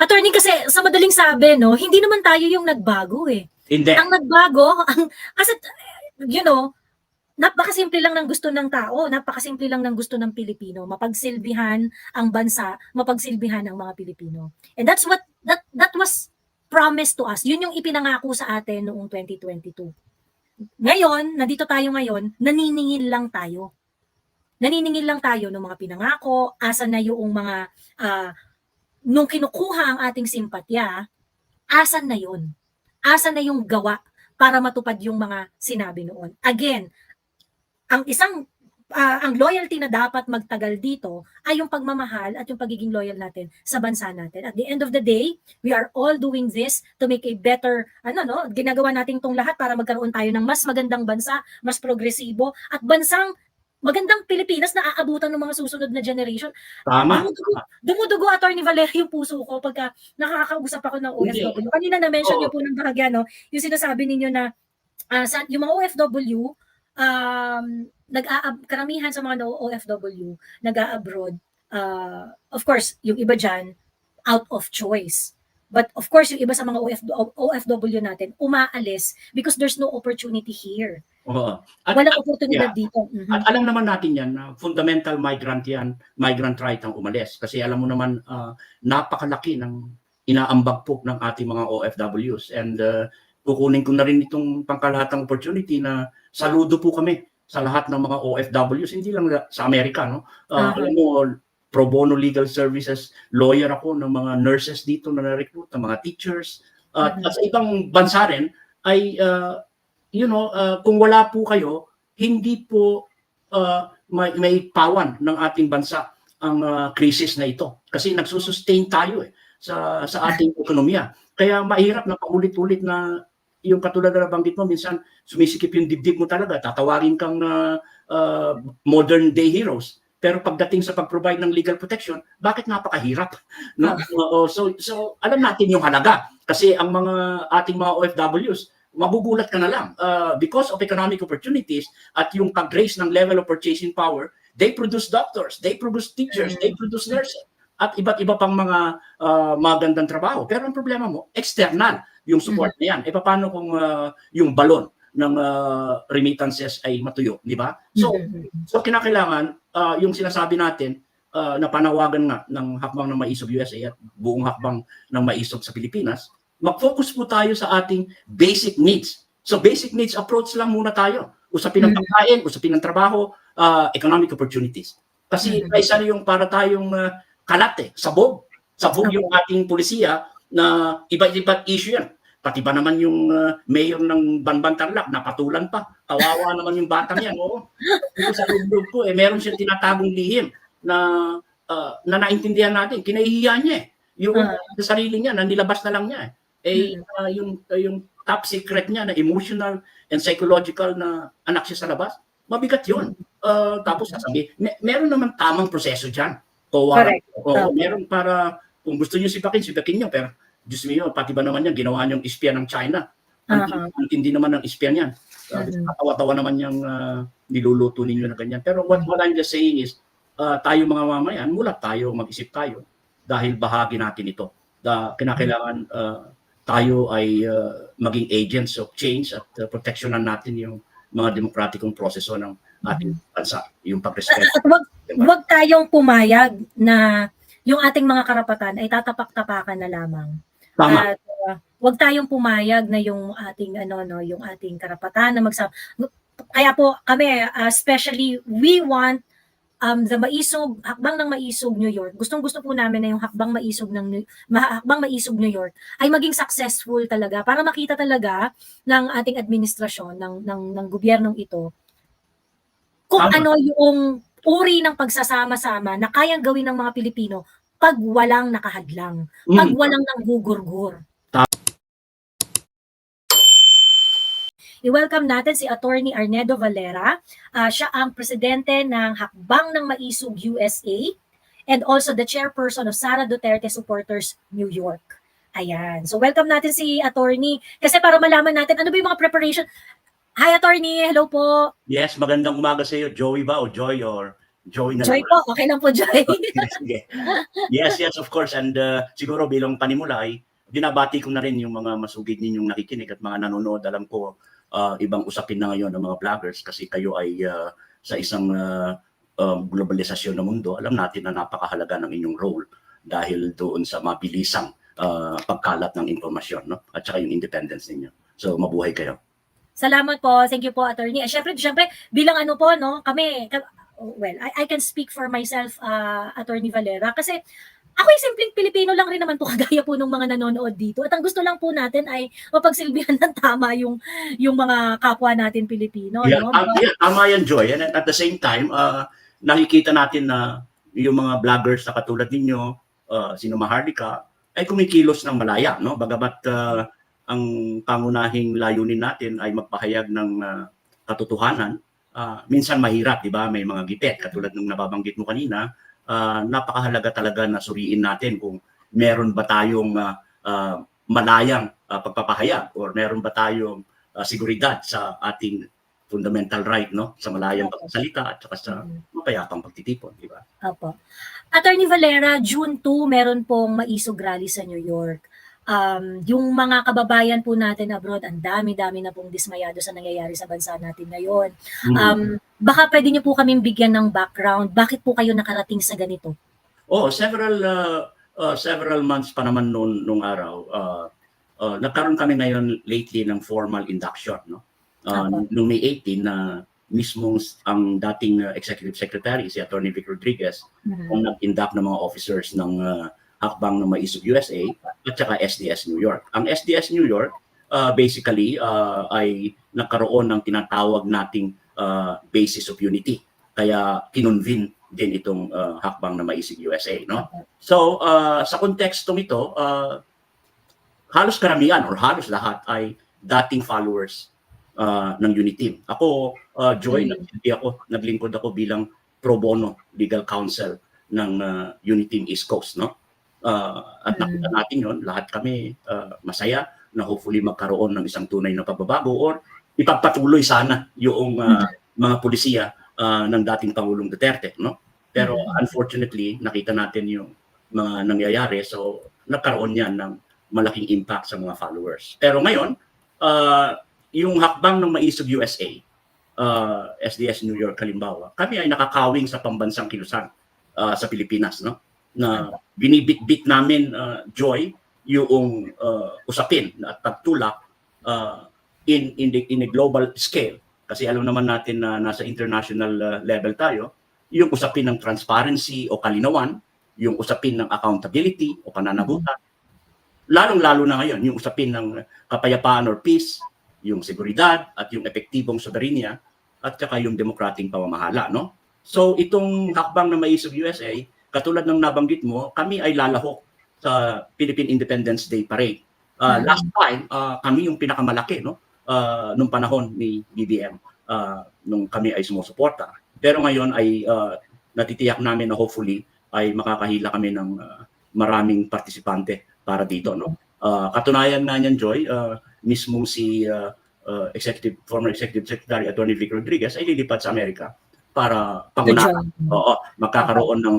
Attorney, kasi sa madaling sabi, no, hindi naman tayo yung nagbago eh. Hindi. Ang nagbago, kasi, you know, napakasimple lang ng gusto ng tao, napakasimple lang ng gusto ng Pilipino, mapagsilbihan ang bansa, mapagsilbihan ang mga Pilipino. And that's what, that was promised to us. Yun yung ipinangako sa atin noong 2022. Ngayon, nandito tayo ngayon, naniningil lang tayo. Naniningil lang tayo ng mga pinangako, asa na yung mga, nung kinukuha ang ating simpatya, asan na yun? Asan na yung gawa para matupad yung mga sinabi noon? Again, ang loyalty na dapat magtagal dito ay yung pagmamahal at yung pagiging loyal natin sa bansa natin. At the end of the day, we are all doing this to make a better, ginagawa natin tong lahat para magkaroon tayo ng mas magandang bansa, mas progresibo, at bansang magandang Pilipinas na aabutan ng mga susunod na generation. Tama. Dumudugo, Attorney Valerio, yung puso ko pagka nakakausap ako ng OFW. Kanina na-mention niyo po ng bahagya, no? Yung sinasabi ninyo na yung mga OFW, karamihan sa mga OFW nag-a-abroad, of course, yung iba dyan, out of choice. But of course, yung iba sa mga OFW natin, umaalis because there's no opportunity here. Oo. Walang oportunidad dito. At alam naman natin yan, fundamental migrant yan, migrant right ang umalis. Kasi alam mo naman, napakalaki ng inaambag po ng ating mga OFWs. And kukunin ko na rin itong pangkalahatang opportunity na saludo po kami sa lahat ng mga OFWs, hindi lang sa Amerika. No? Alam mo, pro bono legal services, lawyer ako ng mga nurses dito na na-recruit, ng mga teachers. At sa ibang bansa rin, ay kung wala po kayo, hindi po may pawan ng ating bansa ang krisis na ito. Kasi nagsusustain tayo sa ating ekonomiya. Kaya mahirap na paulit-ulit na yung katulad na nabanggit mo, minsan sumisikip yung dibdib mo talaga, tatawagin kang modern day heroes. Pero pagdating sa pag-provide ng legal protection, bakit napakahirap? No? So alam natin yung halaga. Kasi ang ating mga OFWs, magugulat ka na lang. Because of economic opportunities at yung pag-raise ng level of purchasing power, they produce doctors, they produce teachers, they produce nurses, at iba't iba pang mga magandang trabaho. Pero ang problema mo, external yung support na yan. Paano kung yung balon ng remittances ay matuyo, di ba? So kinakailangan, yung sinasabi natin, na panawagan nga ng Hakbang ng Maisog USA at buong Hakbang ng Maisog sa Pilipinas, mag-focus po tayo sa ating basic needs. So basic needs approach lang muna tayo. Usapin ng pagkain, usapin ng trabaho, economic opportunities. Kasi isa na yung para tayong kalat sabog. Sabog yung ating pulisiya na iba't issue yan. Pati ba naman yung mayor ng Banban Tarlac, napatulan pa. Kawawa naman yung batang yan. Oo. Sa loob ko, meron siyang tinatagong lihim na naintindihan natin. Kinahihiya niya yung sarili niya, na nilabas na lang niya. Yung top secret niya na emotional and psychological na anak siya sa labas, mabigat yun. Tapos sasabi, meron naman tamang proseso dyan. Meron para, kung gusto niyo sipakin niyo, pero Diyos mo, pati ba naman yan, ginawa niyong espiya ng China. Ang tindi naman ng espiya niyan. Tawa-tawa naman yung niluluto ninyo na ganyan. Pero what I'm just saying is, tayo mga mamayan, mulat tayo, mag-isip tayo, dahil bahagi natin ito. Kinakailangan tayo ay maging agents of change at proteksyonan natin yung mga demokratikong proseso ng ating bansa, yung pag-respeto. Huwag tayong pumayag na yung ating mga karapatan ay tatapak-tapakan na lamang. Tama. At huwag tayong pumayag na yung ating yung ating karapatan na kaya po kami, especially we want the Hakbang ng Maisog New York. Gustong-gusto po namin na yung Hakbang Maisog New York ay maging successful talaga para makita talaga ng ating administrasyon ng gobyernong ito kung ano yung uri ng pagsasama-sama na kayang gawin ng mga Pilipino pag walang nakahadlang, pag walang nanggugurgur. I-welcome natin si Attorney Arnedo Valera. Siya ang presidente ng Hakbang ng Maisog USA and also the chairperson of Sara Duterte Supporters New York. Ayan. So welcome natin si Attorney kasi para malaman natin ano ba yung mga preparation. Hi Attorney, hello po. Yes, magandang umaga sa iyo. Joey ba o Joy or Joy na Joy lang. po, okay lang po, Joy. Sige. Yes, yes, of course. And siguro bilang panimula ay binabati ko na rin yung mga masugid ninyong nakikinig at mga nanonood. Alam ko, ibang usapin na ngayon ng mga vloggers kasi kayo ay sa isang globalisasyon na mundo. Alam natin na napakahalaga ng inyong role dahil doon sa mabilisang pagkalat ng informasyon, no? At saka yung independence ninyo. So, mabuhay kayo. Salamat po. Thank you po, attorney. Syempre, bilang ano po, no, well, I can speak for myself, Attorney Valera, kasi ako ay simpleng Pilipino lang rin naman po, kagaya po ng mga nanonood dito. At ang gusto lang po natin ay mapagsilbihan ng tama yung mga kapwa natin Pilipino, Yeah, no? yeah, tama yan, Joy. And at the same time, nakikita natin na yung mga vloggers na katulad ninyo, sino Maharlika, ay kumikilos ng malaya, no? Bagamat ang pangunahing layunin natin ay magpahayag ng katotohanan, minsan mahirap, di ba? May mga gipit, katulad ng nababanggit mo kanina, napakahalaga talaga na suriin natin kung meron ba tayong malayang pagpapahayag or meron ba tayong seguridad sa ating fundamental right, no, sa malayang pagsasalita at saka sa mapayapang pagtitipon, di ba? Opo. Attorney Valera, June 2, meron pong maisog rally sa New York. Yung mga kababayan po natin abroad, ang dami-dami na pong dismayado sa nangyayari sa bansa natin ngayon. Baka pwede niyo po kaming bigyan ng background. Bakit po kayo nakarating sa ganito? Oh, several months pa naman nung araw. Nagkaroon kami ngayon lately ng formal induction, no? Noong May 18 na mismong ang dating executive secretary, si Attorney Vic Rodriguez, ang nag-induct ng mga officers ng Hakbang ng Maisog USA at saka SDS New York. Ang SDS New York, basically, ay nagkaroon ng tinatawag nating basis of unity. Kaya kinonvene din itong Hakbang ng Maisog USA, no? So, sa kontekstong ito, halos karamihan or halos lahat ay dating followers ng Uniteam. Ako, Joy, naglingkod ako bilang pro bono legal counsel ng Uniteam East Coast, no? At nakita natin yun, lahat kami masaya na hopefully magkaroon ng isang tunay na pagbabago or ipagpatuloy sana yung mga pulisiya ng dating Pangulong Duterte, no? Pero unfortunately, nakita natin yung mga nangyayari, so nagkaroon yan ng malaking impact sa mga followers. Pero ngayon, yung Hakbang ng Maisog USA, SDS New York halimbawa, kami ay nakakawing sa pambansang kilusan sa Pilipinas, no? Na binibitbit namin, Joy, yung usapin at pagtulak in a global scale. Kasi alam naman natin na nasa international level tayo, yung usapin ng transparency o kalinawan, yung usapin ng accountability o pananagutan, lalong-lalo na ngayon, yung usapin ng kapayapaan or peace, yung seguridad at yung epektibong soberanya at saka yung demokrating pamamahala, no? So itong Hakbang ng Maisog USA, katulad ng nabanggit mo, kami ay lalahok sa Philippine Independence Day Parade. Last time, kami yung pinakamalaki, no? Nung panahon ni BBM, nung kami ay sumusuporta. Pero ngayon ay natitiyak namin na hopefully ay makakahila kami ng maraming partisipante para dito, no? Katunayan nga niyan, Joy, mismong si former Executive Secretary Attorney Vic Rodriguez ay lilipat sa Amerika para pangunahan. Magkakaroon ng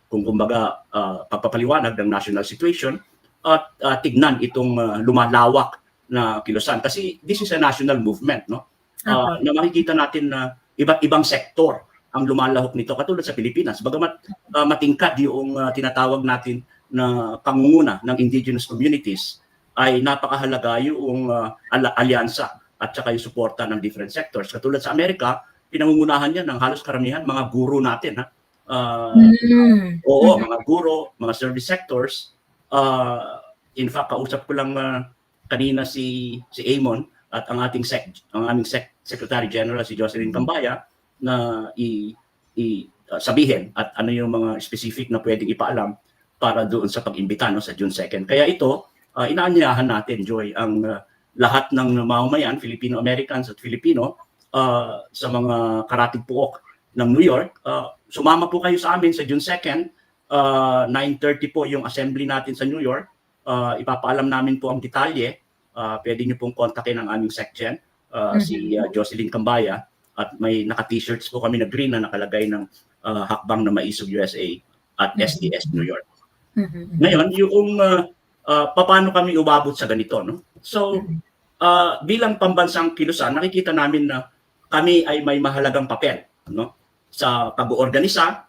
kung kumbaga pagpapaliwanag ng national situation at tignan itong lumalawak na kilusan. Kasi this is a national movement, no? Na makikita natin na iba't ibang sektor ang lumalahok nito katulad sa Pilipinas. Bagamat matingkad yung tinatawag natin na pangunguna ng indigenous communities, ay napakahalaga yung alyansa at saka yung suporta ng different sectors. Katulad sa Amerika, pinangungunahan yan ng halos karamihan mga guro natin, ha? Oo, mga guro, mga service sectors. In fact, kausap ko lang kanina si Amon at ang aming Secretary General si Jocelyn Cambaya na sabihin at ano yung mga specific na pwedeng ipaalam para doon sa pag-imbita, no, sa June 2nd. Kaya ito, inaanyayahan natin, Joy, ang lahat ng mamamayan, Filipino-Americans at Filipino, sa mga karatig puok ng New York, sumama po kayo sa amin sa June 2nd, 9:30 po yung assembly natin sa New York. Ipapaalam namin po ang detalye. Pwede nyo pong kontakin ang aming SecGen, si Jocelyn Cambaya, at may naka-t-shirts po kami na green na nakalagay ng Hakbang na Maisog USA at SDS New York. Mhm. Ngayon, yung paano kami umabot sa ganito, no? So, bilang pambansang kilusan, nakikita namin na kami ay may mahalagang papel, no? Sa pag-oorganisa,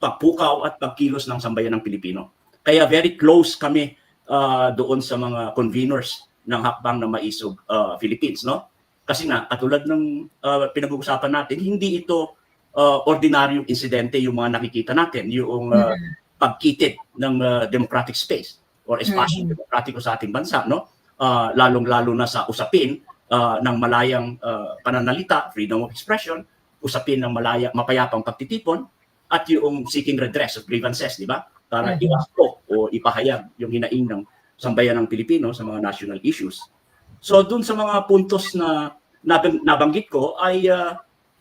pagpukaw at pagkilos ng sambayan ng Pilipino. Kaya very close kami doon sa mga conveners ng Hakbang na Maisog Philippines, no? Kasi nga, katulad ng pinag-uusapan natin, hindi ito ordinaryong insidente yung mga nakikita natin, yung pagkitid ng democratic space or espasyo demokratiko sa ating bansa, no? Lalong-lalo na sa usapin ng malayang pananalita, freedom of expression, usapin ng mapayapang pagtitipon, at yung seeking redress of grievances, di ba? Para iwasto o ipahayag yung hinaing ng sambayan ng Pilipino sa mga national issues. So dun sa mga puntos na nabanggit ko ay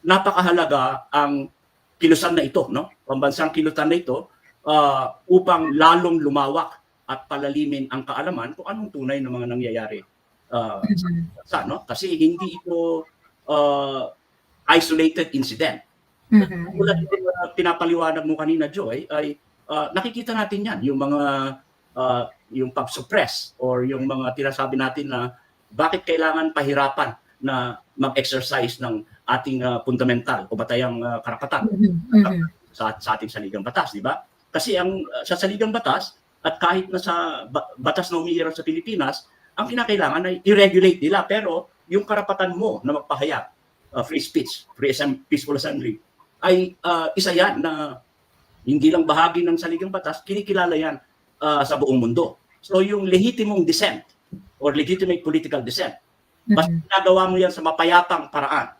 napakahalaga ang kilusan na ito, no? Pambansang kilusan na ito upang lalong lumawak at palalimin ang kaalaman kung anong tunay na mga nangyayari sa bansa, no? Kasi hindi ito isolated incident. Tulad ng pinapaliwanag mo kanina, Joy, ay nakikita natin yan, yung mga yung pag-suppress or yung mga tinasabi natin na bakit kailangan pahirapan na mag-exercise ng ating fundamental o batayang karapatan sa ating saligang batas, di ba? Kasi ang sa saligang batas at kahit na sa batas na umiiral sa Pilipinas, ang kinakailangan ay i-regulate nila, pero yung karapatan mo na magpahayag, free speech, peaceful assembly, ay isa yan na hindi lang bahagi ng saligang batas, kinikilala yan sa buong mundo. So yung legitimate dissent or legitimate political dissent, basta ginagawa mo yan sa mapayapang paraan,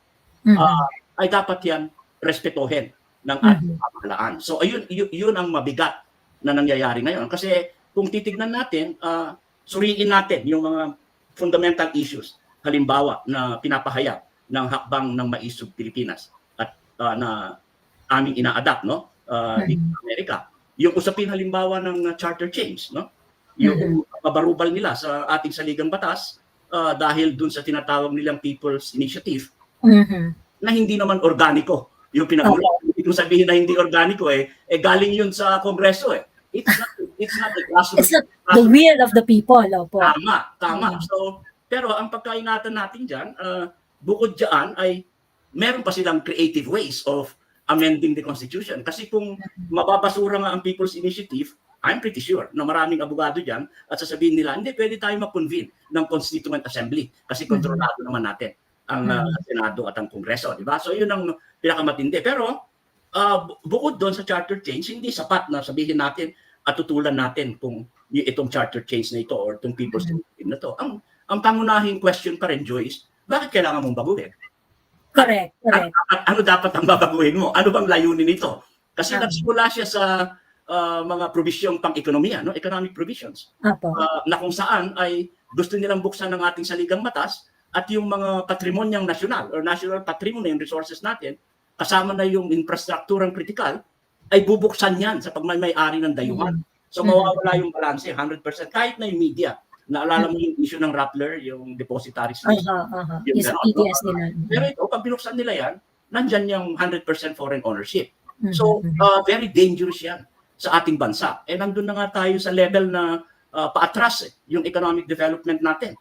ay dapat yan respetuhin ng ating pamahalaan. So ayun, yun ang mabigat na nangyayari ngayon. Kasi kung titignan natin, suriin natin yung mga fundamental issues, halimbawa na pinapahayag ng Hakbang ng Maisog Pilipinas at na aming ina-adapt, no? Dito sa Amerika. Yung usapin halimbawa ng charter change, no? Yung pabarubal nila sa ating saligang batas dahil dun sa tinatawag nilang People's Initiative na hindi naman organiko yung pinag-ulit. Hindi kong sabihin na hindi organiko galing yun sa Kongreso It's not the grassroots. It's not the will of the people, opo. Tama. So, pero ang pagkaingatan natin dyan, bukod dyan ay meron pa silang creative ways of amending the Constitution. Kasi kung mababasura nga ang People's Initiative, I'm pretty sure na maraming abogado dyan at sasabihin nila, hindi, pwede tayo mag-convene ng Constituent Assembly kasi kontrolado naman natin ang Senado at ang Kongreso, di ba? So yun ang pinakamatindi. Pero bukod doon sa charter change, hindi sapat na sabihin natin at tutulan natin kung itong charter change na ito or itong People's Initiative na ito. Ang pangunahing question pa rin, Joyce, bakit kailangan mong baguhin? Correct. At ano dapat ang babaguhin mo? Ano bang layunin nito? Kasi nagsimula siya sa mga probisyong pang-ekonomiya, no? Economic provisions. Na kung saan ay gusto nilang buksan ng ating saligang batas at yung mga patrimonyang nasyonal or national patrimony and resources natin, kasama na yung infrastrukturang kritikal, ay bubuksan yan sa pagmamay-ari ng dayuhan. So mawawala yung balanse, 100%. Kahit na yung media. Naalala mo yung issue ng Rappler, yung depositary slip. Yung sa PDS nila. Pero ito, pag binuksan nila yan, nandyan yung 100% foreign ownership. So, very dangerous yan sa ating bansa. Nandun na nga tayo sa level na paatras yung economic development natin.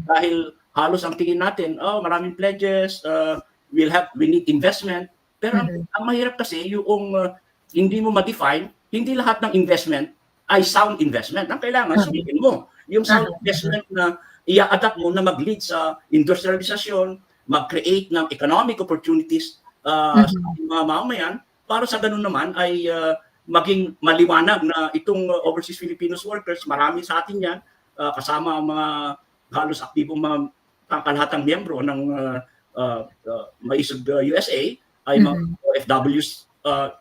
Dahil halos ang tingin natin, maraming pledges, we need investment. Pero ang mahirap kasi yung hindi mo ma-define, hindi lahat ng investment ay sound investment. Ang kailangan, sabihin mo, yung sound investment na i-adapt mo na mag-lead sa industrialisasyon, mag-create ng economic opportunities sa mga mamamayan, para sa ganun naman ay maging maliwanag na itong overseas Filipinos workers, marami sa atin yan, kasama ang mga halos aktibong mga pangkalahatang miyembro ng Maisog USA, ay mga OFWs,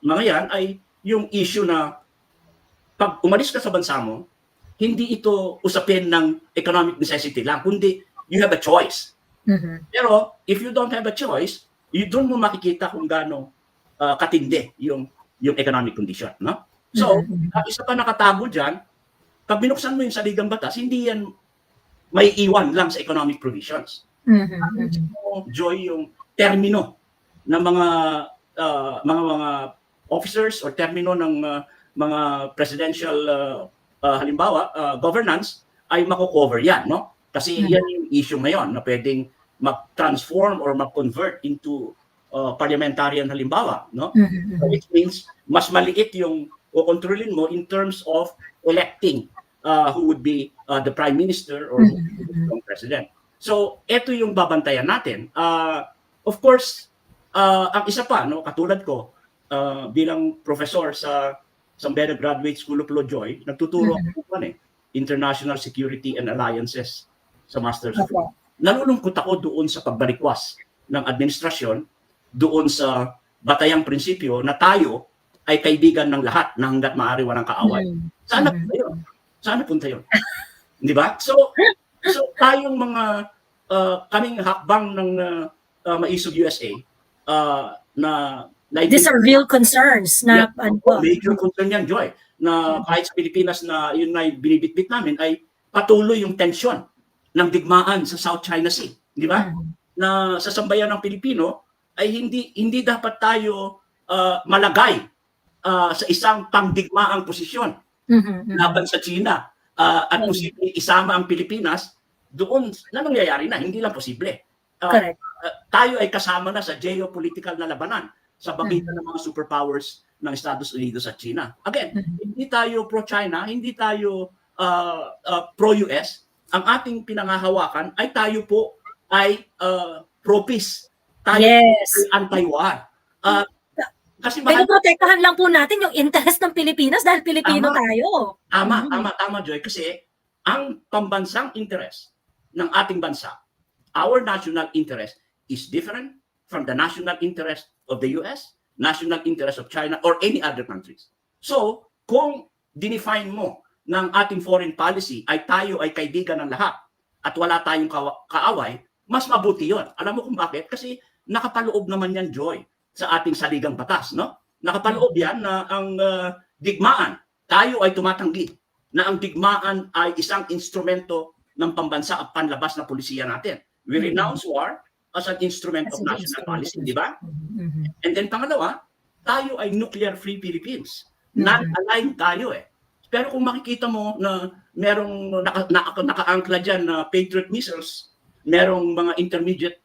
mga yan, ay yung issue na pag umalis ka sa bansa mo, hindi ito usapin ng economic necessity lang, kundi you have a choice. Pero if you don't have a choice, you doon mo makikita kung gaano katindi yung economic condition, no? So, isa pa nakatago dyan, pag binuksan mo yung saligang batas, hindi yan may iwan lang sa economic provisions. Joy, yung termino ng mga mga officers or termino ng mga presidential halimbawa governance ay mako-cover yan, no? Kasi yan yung issue ngayon na pwedeng mag-transform or mag-convert into parliamentarian halimbawa, no? So which means mas maliit yung kukontrolin mo in terms of electing who would be the prime minister or yung president. So ito yung babantayan natin. Of course, ang isa pa, no, katulad ko bilang professor sa San Beda Graduate School of Law Joy, nagtuturo ako International Security and Alliances sa master's degree. Nalulungkot ako doon sa pagbalikwas ng administrasyon doon sa batayang prinsipyo na tayo ay kaibigan ng lahat na hangga't maaari walang kaaway. Sana punta yun. Sana punta yun. Di ba? So tayong mga kaming hakbang ng Maisog USA na These are real concerns na major concern yan, Joy, na kahit sa Pilipinas na yun ay binibitbit namin ay patuloy yung tensyon ng digmaan sa South China Sea, di ba? Na sa sambayan ng Pilipino ay hindi dapat tayo malagay sa isang pangdigmaang posisyon laban sa China at posibleng isama ang Pilipinas doon na nangyayari na, hindi lang posible. Tayo ay kasama na sa geopolitical na labanan sa pagitan ng mga superpowers ng Estados Unidos at China. Again, hindi tayo pro-China, hindi tayo pro-US. Ang ating pinangahawakan ay tayo po ay pro-peace. Tayo ay anti-war. Kasi pinoprotektahan lang po natin yung interest ng Pilipinas dahil Pilipino tayo. Tama, Joy. Kasi ang pambansang interest ng ating bansa, our national interest is different from the national interest of the US, national interest of China, or any other countries. So, kung dinefine mo ng ating foreign policy ay tayo ay kaibigan ng lahat at wala tayong kaaway, mas mabuti yon. Alam mo kung bakit? Kasi nakapaloob naman yan, Joy, sa ating saligang batas, no? Nakapaloob yan na ang digmaan, tayo ay tumatanggi na ang digmaan ay isang instrumento ng pambansa at panlabas na polisiya natin. We renounce war as an instrument of national policy, di ba? And then pangalawa, tayo ay nuclear-free Philippines. Non-aligned tayo eh. Pero kung makikita mo na merong naka-angkla dyan na Patriot missiles, merong mga intermediate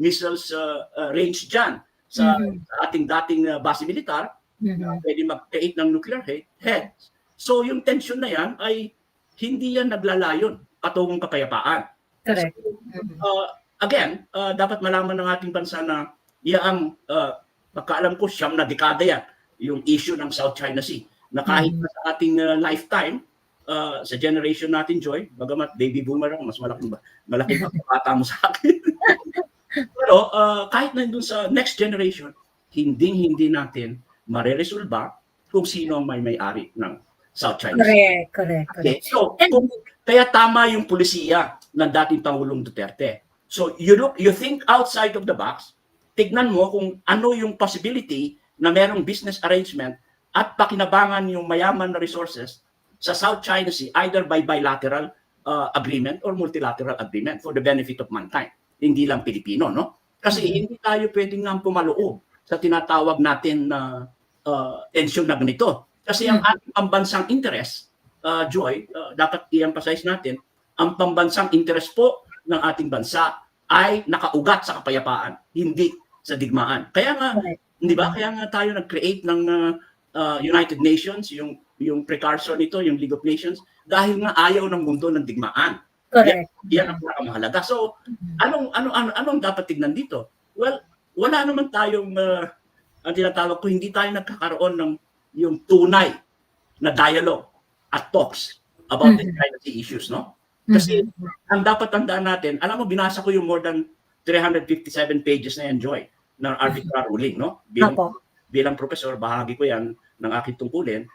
missiles range dyan sa ating dating base militar, pwede mag-create ng nuclear heads. So yung tension na yan ay hindi yan naglalayon patungong kapayapaan. Correct. So, again, dapat malaman ng ating bansa na ang pagkaalam ko siyam na dekada yan, yung issue ng South China Sea, na kahit sa ating lifetime, sa generation natin, Joy, bagamat baby boomer ako, mas malaking pagkakata mo sa akin. Pero kahit na dun sa next generation, hindi natin mareresolba kung sino ang may-ari ng South China Sea. Correct. Okay, so, kaya tama yung pulisiya ng dating Pangulong Duterte. So you think outside of the box, tignan mo kung ano yung possibility na merong business arrangement at pakinabangan yung mayaman na resources sa South China Sea either by bilateral agreement or multilateral agreement for the benefit of mankind. Hindi lang Pilipino, no? Kasi hindi tayo pwedeng nga pumaloob sa tinatawag natin na tensyon na ganito. Kasi ang ating pambansang interest, Joy, dapat i-emphasize natin, ang pambansang interest po ng ating bansa ay nakaugat sa kapayapaan, hindi sa digmaan. Kaya nga, di ba? Kaya nga tayo nag-create ng United Nations, yung precursor nito, yung League of Nations, dahil nga ayaw ng mundo ng digmaan. Correct. Yan ang pinakamahalaga. So, anong dapat tignan dito? Well, wala naman tayong ang tinatawag ko, hindi tayo nagkakaroon ng yung tunay na dialogue at talks about these kind of issues, no? Kasi ang dapat tandaan natin, alam mo, binasa ko yung more than 357 pages na yan, Joy, ng arbitral ruling, no? Bilang professor, bahagi ko yan ng aking tungkulin.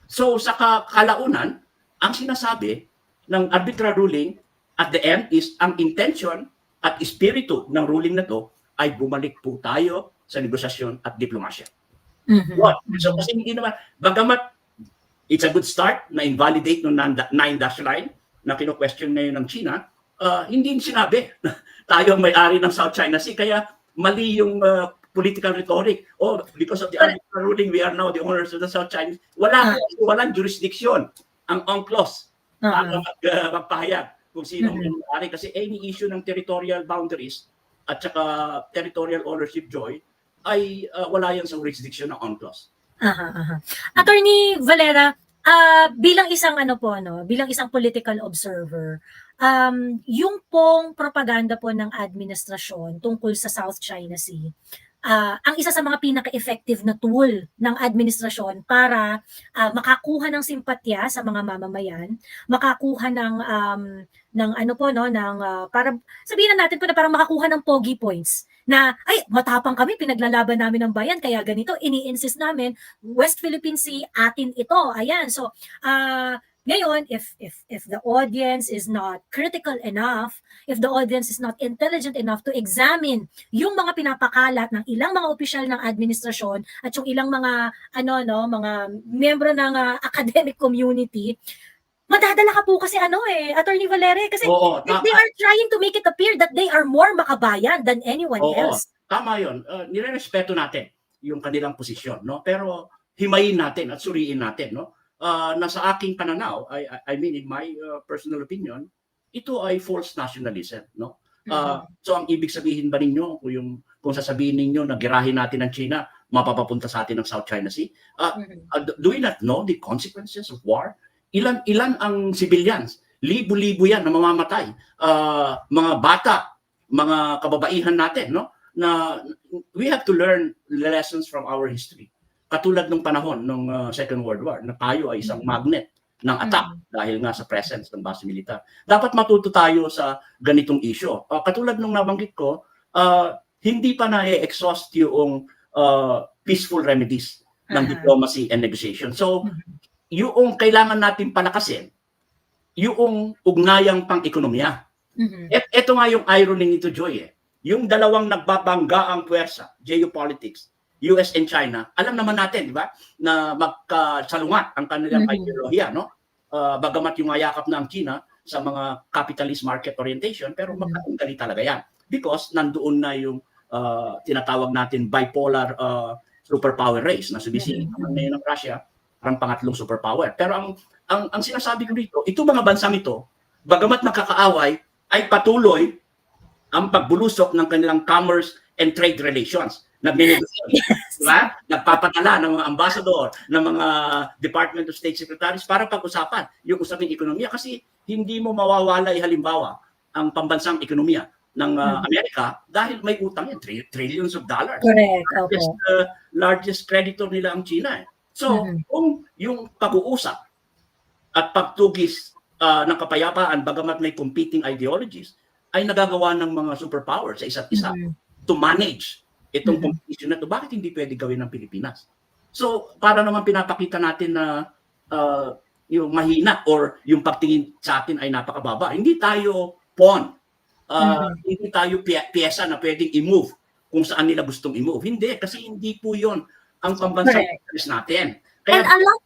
So, sa kalaunan, ang sinasabi ng arbitral ruling at the end is ang intention at espiritu ng ruling na to ay bumalik po tayo sa negosasyon at diplomasya. So, kasi hindi naman, bagamat it's a good start na invalidate ng 9-dash line na kino-question ngayon ng China, hindi sinabi na tayo ang may-ari ng South China Sea. Kaya mali yung political rhetoric. Oh, because of the arbitral ruling, we are now the owners of the South China. Walang jurisdiction ang UNCLOS para magpahayag kung sino ang may-ari. Kasi any issue ng territorial boundaries at saka territorial ownership, Joy, ay wala yan sa jurisdiction ng UNCLOS. Attorney Valera, bilang isang bilang isang political observer, yung pong propaganda po ng administrasyon tungkol sa South China Sea, ang isa sa mga pinaka-effective na tool ng administrasyon para makakuha ng simpatya sa mga mamamayan, makakuha ng para sabihin na natin po na parang makakuha ng pogi points na ay matapang kami, pinaglalaban namin ng bayan, kaya ganito ini-insist namin West Philippine Sea atin ito. Ayan. So ngayon, if the audience is not critical enough, if the audience is not intelligent enough to examine yung mga pinapakalat ng ilang mga opisyal ng administrasyon at yung ilang mga mga miyembro ng academic community, madadala ka po kasi Attorney Valere, kasi they are trying to make it appear that they are more makabayan than anyone else. Tama 'yon. Nirerespeto natin yung kanilang posisyon, no? Pero himayin natin at suriin natin, no? Na sa aking pananaw, I mean in my personal opinion, ito ay false nationalism, no? So ang ibig sabihin ba ninyo kung sasabihin ninyo na girahin natin ang China, mapapapunta sa atin ng South China Sea? Do we not know the consequences of war? Ilan ang civilians? Libo-libo yan na mamamatay. Mga bata, mga kababaihan natin, no? Na we have to learn lessons from our history. Katulad ng panahon ng Second World War, na tayo ay isang magnet ng attack dahil nga sa presence ng base militar. Dapat matuto tayo sa ganitong issue. Katulad nung nabanggit ko, hindi pa na-exhaust yung peaceful remedies ng diplomacy and negotiation. So, yung kailangan natin palakasin, yung ugnayang pang-ekonomiya. Ito nga yung irony nito, Joy. Yung dalawang nagbabangga ang puwersa, geopolitics, US and China, alam naman natin, di ba, na magkasalungat ang kanilang ideolohiya, no? Bagamat yung ayakap na ang China sa mga capitalist market orientation, pero magkakunggali talaga yan. Because nandoon na yung tinatawag natin bipolar superpower race na sumisingit naman ngayon ng Russia, parang pangatlong superpower. Pero ang sinasabi ko dito, itong mga bansang ito, bagamat magkakaaway, ay patuloy ang pagbulusok ng kanilang commerce and trade relations. Nagnenegosyo, diba? Nagpapadala ng mga ambassador, ng mga Department of State Secretaries para pag-usapan yung usaping ekonomiya, kasi hindi mo mawawalay halimbawa ang pambansang ekonomiya ng Amerika dahil may utang yan, trillions of dollars. Correct. Largest creditor nila ang China. So, kung yung pag-uusap at pagtugis ng kapayapaan, bagamat may competing ideologies, ay nagagawa ng mga superpowers sa isa't isa to manage itong competition na ito, bakit hindi pwede gawin ng Pilipinas? So, para naman pinapakita natin na yung mahina or yung pagtingin sa atin ay napakababa. Hindi tayo pawn. Hindi tayo piyesa na pwedeng i-move kung saan nila gustong i-move. Hindi, kasi hindi po yun ang pambansang interest natin. Kaya, and a lot,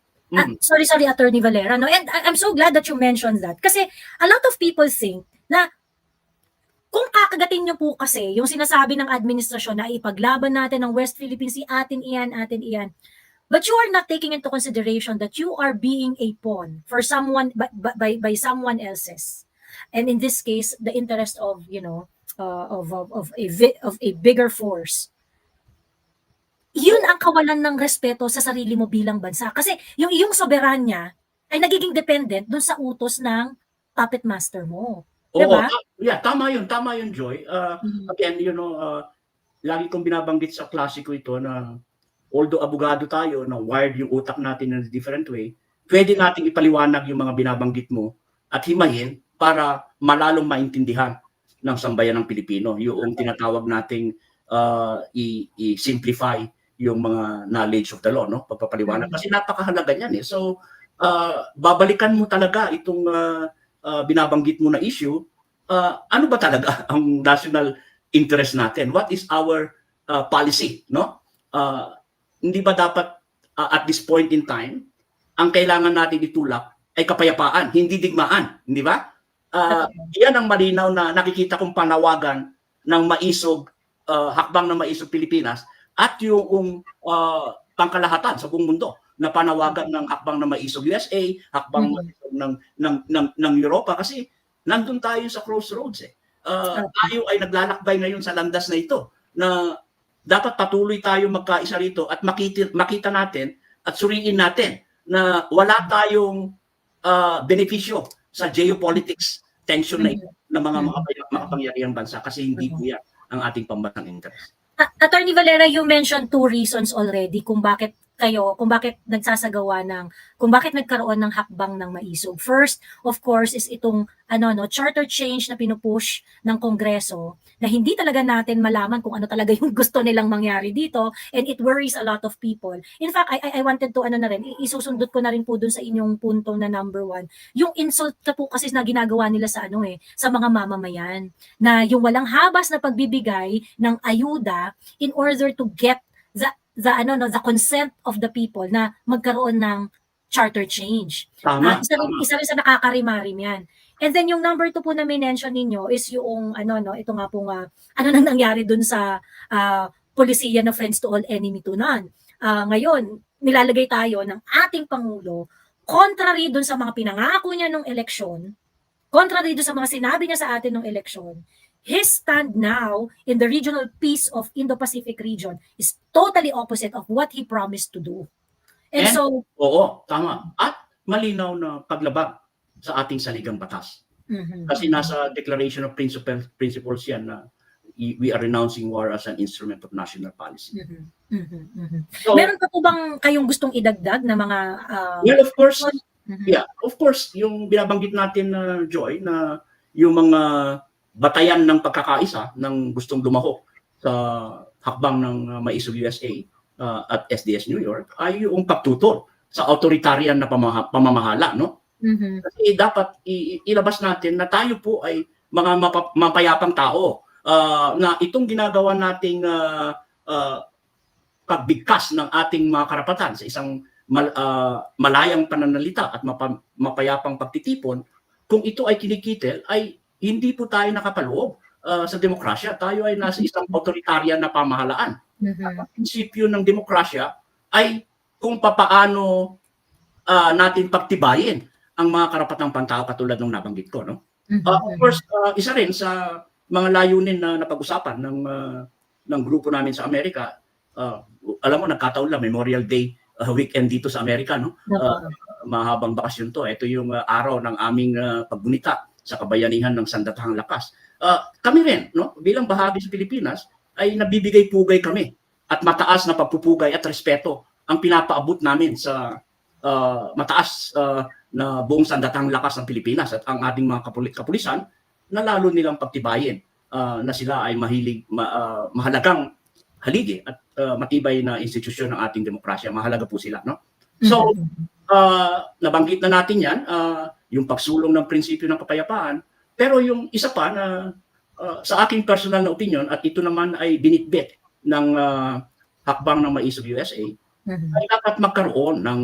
sorry, Attorney Valera, no? And I'm so glad that you mentioned that. Kasi a lot of people think na kung kakagatin nyo po kasi yung sinasabi ng administrasyon na ipaglaban natin ng West Philippine Sea, atin iyan, but you are not taking into consideration that you are being a pawn for someone by someone else's, and in this case the interest of of a bigger force. Yun ang kawalan ng respeto sa sarili mo bilang bansa, kasi yung iyong soberanya ay nagiging dependent dun sa utos ng puppet master mo. Diba? Tama yun, Joy. Again, lagi kong binabanggit sa klase ko ito na although abogado tayo, na wired yung utak natin in a different way, pwede nating ipaliwanag yung mga binabanggit mo at himayin para malalong maintindihan ng sambayan ng Pilipino. Yung tinatawag nating i-simplify yung mga knowledge of the law, no? Pagpapaliwanag. Kasi napakahalaga niyan. So, babalikan mo talaga itong binabanggit mo na issue, ano ba talaga ang national interest natin? What is our policy, no? Hindi ba dapat at this point in time, ang kailangan natin itulak ay kapayapaan, hindi digmaan, hindi ba? Yan ang malinaw na nakikita kong panawagan ng maisog, hakbang ng maisog Pilipinas at yung pangkalahatan sa buong mundo na panawagan ng hakbang na maisog USA, hakbang ng Europa, kasi nandun tayo sa crossroads eh. Tayo ay naglalakbay ngayon sa landas na ito na dapat patuloy tayo magkaisa rito at makita natin at suriin natin na wala tayong benepisyo sa geopolitics tension na ito ng mga makapangyarihang bansa, kasi hindi po yan ang ating pambansang interest. Attorney Valera, you mentioned 2 reasons already kung bakit kung bakit nagkaroon ng hakbang ng maisog. First, of course, is itong charter change na pinupush ng Kongreso na hindi talaga natin malaman kung ano talaga yung gusto nilang mangyari dito, and it worries a lot of people. In fact, I wanted to isusundot ko na rin po dun sa inyong punto na number 1. Yung insult na po kasi na ginagawa nila sa sa mga mamamayan, na yung walang habas na pagbibigay ng ayuda in order to get the consent of the people na magkaroon ng charter change. Tama. Isa rin sa nakakarimarim yan. And then yung number 2 po na mention ninyo is yung ito nga po nang nangyari dun sa polisiya na friends to all, enemy to none. Ngayon, nilalagay tayo ng ating Pangulo contrary dun sa mga pinangako niya nung eleksyon, contrary dun sa mga sinabi niya sa atin nung eleksyon. His stand now in the regional peace of Indo-Pacific region is totally opposite of what he promised to do. And so, oo, tama. At malinaw na paglabag sa ating saligang batas. Kasi nasa Declaration of Principles yan na we are renouncing war as an instrument of national policy. So, meron pa po bang kayong gustong idagdag na mga well, of course, of course, yung binabanggit natin Joy, na yung mga batayan ng pagkakaisa ng gustong lumahok sa hakbang ng Maisog USA at SDS New York ay yung pagtutol sa authoritarian na pamamahala, no? Kasi dapat ilabas natin na tayo po ay mga mapayapang tao, na itong ginagawa nating pagbigkas ng ating mga karapatan sa isang malayang pananalita at mapayapang pagtitipon, kung ito ay kinikitil, ay hindi po tayo nakapaloob sa demokrasya. Tayo ay nasa isang authoritarian na pamahalaan. Ang prinsipyo ng demokrasya ay kung papaano natin pagtibayin ang mga karapatang pantao katulad ng nabanggit ko, no? Of course, isa rin sa mga layunin na napag-usapan ng grupo namin sa Amerika, alam mo, nagkataon lang, Memorial Day weekend dito sa Amerika, no? Mahabang bakasyon to. Ito yung araw ng aming paggunita sa kabayanihan ng sandatahang lakas. Kami rin, no, bilang bahagi sa Pilipinas, ay nabibigay-pugay kami at mataas na pagpupugay at respeto ang pinapaabot namin sa mataas na buong sandatahang lakas ng Pilipinas at ang ating mga kapulisan, na lalo nilang pagtibayin na sila ay mahalagang haligi at matibay na institusyon ng ating demokrasya. Mahalaga po sila, no? So, nabanggit na natin yan, yung pagsulong ng prinsipyo ng kapayapaan, pero yung isa pa na sa aking personal na opinion, at ito naman ay binitbit ng hakbang ng Maisog USA, ay dapat magkaroon ng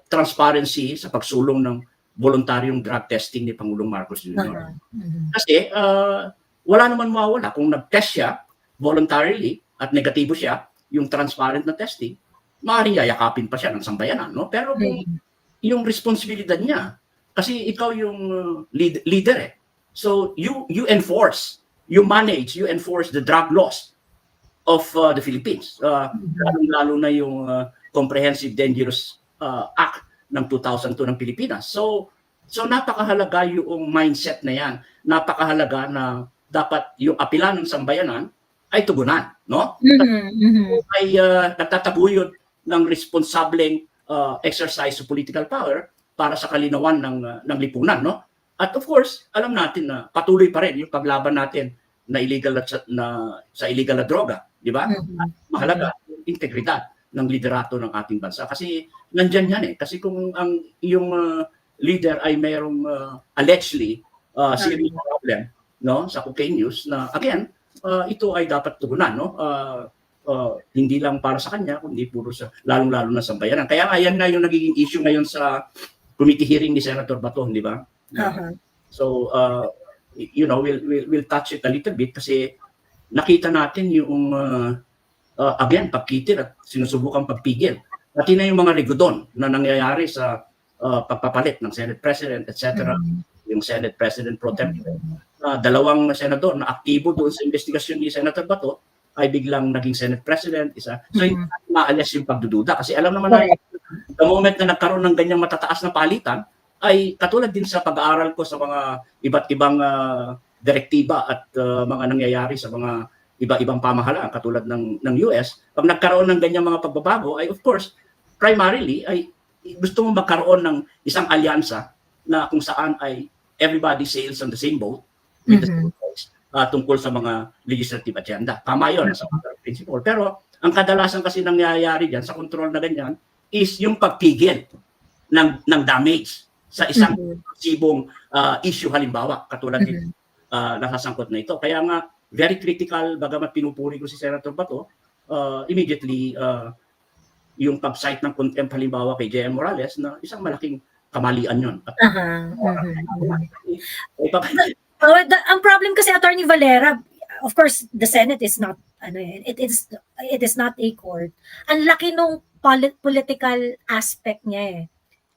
transparency sa pagsulong ng voluntaryong drug testing ni Pangulong Marcos Jr. Kasi wala naman mawawala kung nag-test siya voluntarily at negatibo siya, yung transparent na testing, maaaring yayakapin pa siya ng sambayanan, no? Pero kung yung responsibilidad niya, kasi ikaw yung leader eh. So you enforce, you enforce the drug laws of the Philippines. Lalo na yung Comprehensive Dangerous Act ng 2002 ng Pilipinas. So napakahalaga yung mindset na yan. Napakahalaga na dapat yung apela ng sambayanan ay tugunan, no? Ay nagtataguyod ng responsableng exercise of political power para sa kalinawan ng lipunan, no? At of course, alam natin na patuloy pa rin yung paglaban natin na illegal sa illegal na droga, di ba? Mahalaga yung integridad ng liderato ng ating bansa, kasi nandiyan yan eh. Kasi kung ang yung leader ay mayroong allegedly serious problem, no, sa cocaine use, na again, ito ay dapat tugunan, no? Hindi lang para sa kanya, kundi puro sa lalong-lalo na sa bayanan. Kaya ayan nga yung nagiging issue ngayon sa committee hearing ni Senator Bato, di ba? So we'll touch it a little bit kasi nakita natin yung again, pagkitil at sinusubukan pagpigil. Pati na yung mga rigodon na nangyayari sa pagpapalit ng Senate President, etc. Yung Senate President pro tempore. Dalawang senador na aktibo doon sa investigasyon ni Senator Bato ay biglang naging Senate President, isa. So, hindi maalis yung pagdududa. Kasi alam naman natin, the moment na nagkaroon ng ganyang matataas na palitan, ay katulad din sa pag-aaral ko sa mga iba't ibang direktiba at mga nangyayari sa mga iba-ibang pamahalaan katulad ng US, pag nagkaroon ng ganyang mga pagbabago ay of course, primarily ay gusto mo magkaroon ng isang alyansa na kung saan ay everybody sails on the same boat with the same voice tungkol sa mga legislative agenda. Tama yun sa principle. Pero ang kadalasan kasi nangyayari dyan sa control na ganyan is yung pagpigil ng damage sa isang sibong issue halimbawa katulad din nakasangkot na ito. Kaya nga very critical, bagamat pinupuri ko si Senator Bato, immediately yung pag-cite ng contempt halimbawa kay J.M. Morales na isang malaking kamalian yun. Ang problem kasi, Attorney Valera, of course, the Senate is not, it is not a court. Ang laki nung political aspect niya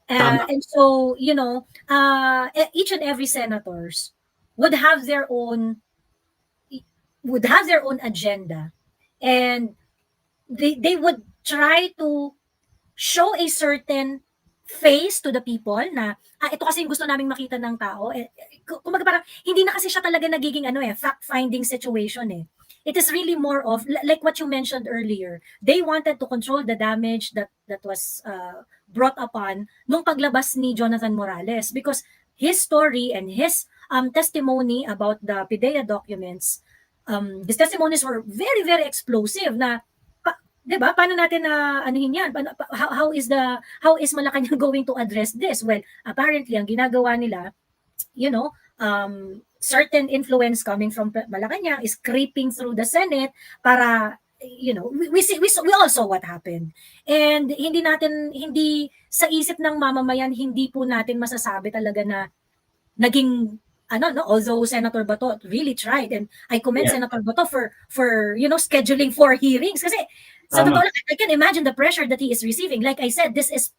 and so, each and every senators would have their own agenda, and they would try to show a certain face to the people na ito kasi yung gusto naming makita ng tao. Kumbaga parang hindi na kasi siya talaga nagiging fact-finding situation It is really more of like what you mentioned earlier. They wanted to control the damage that was brought upon nung paglabas ni Jonathan Morales, because his story and his testimony about the PIDEA documents, his testimonies were very, very explosive na, diba? Paano natin na anuhin yan? How is Malacanang going to address this? Well, apparently, ang ginagawa nila, certain influence coming from Malacanang is creeping through the Senate para, we all saw what happened. And hindi sa isip ng mamamayan, hindi po natin masasabi talaga na naging although Senator Bato really tried, and I commend Senator Bato for scheduling 4 hearings kasi sa totoo lang, I can imagine the pressure that he is receiving. Like I said, this is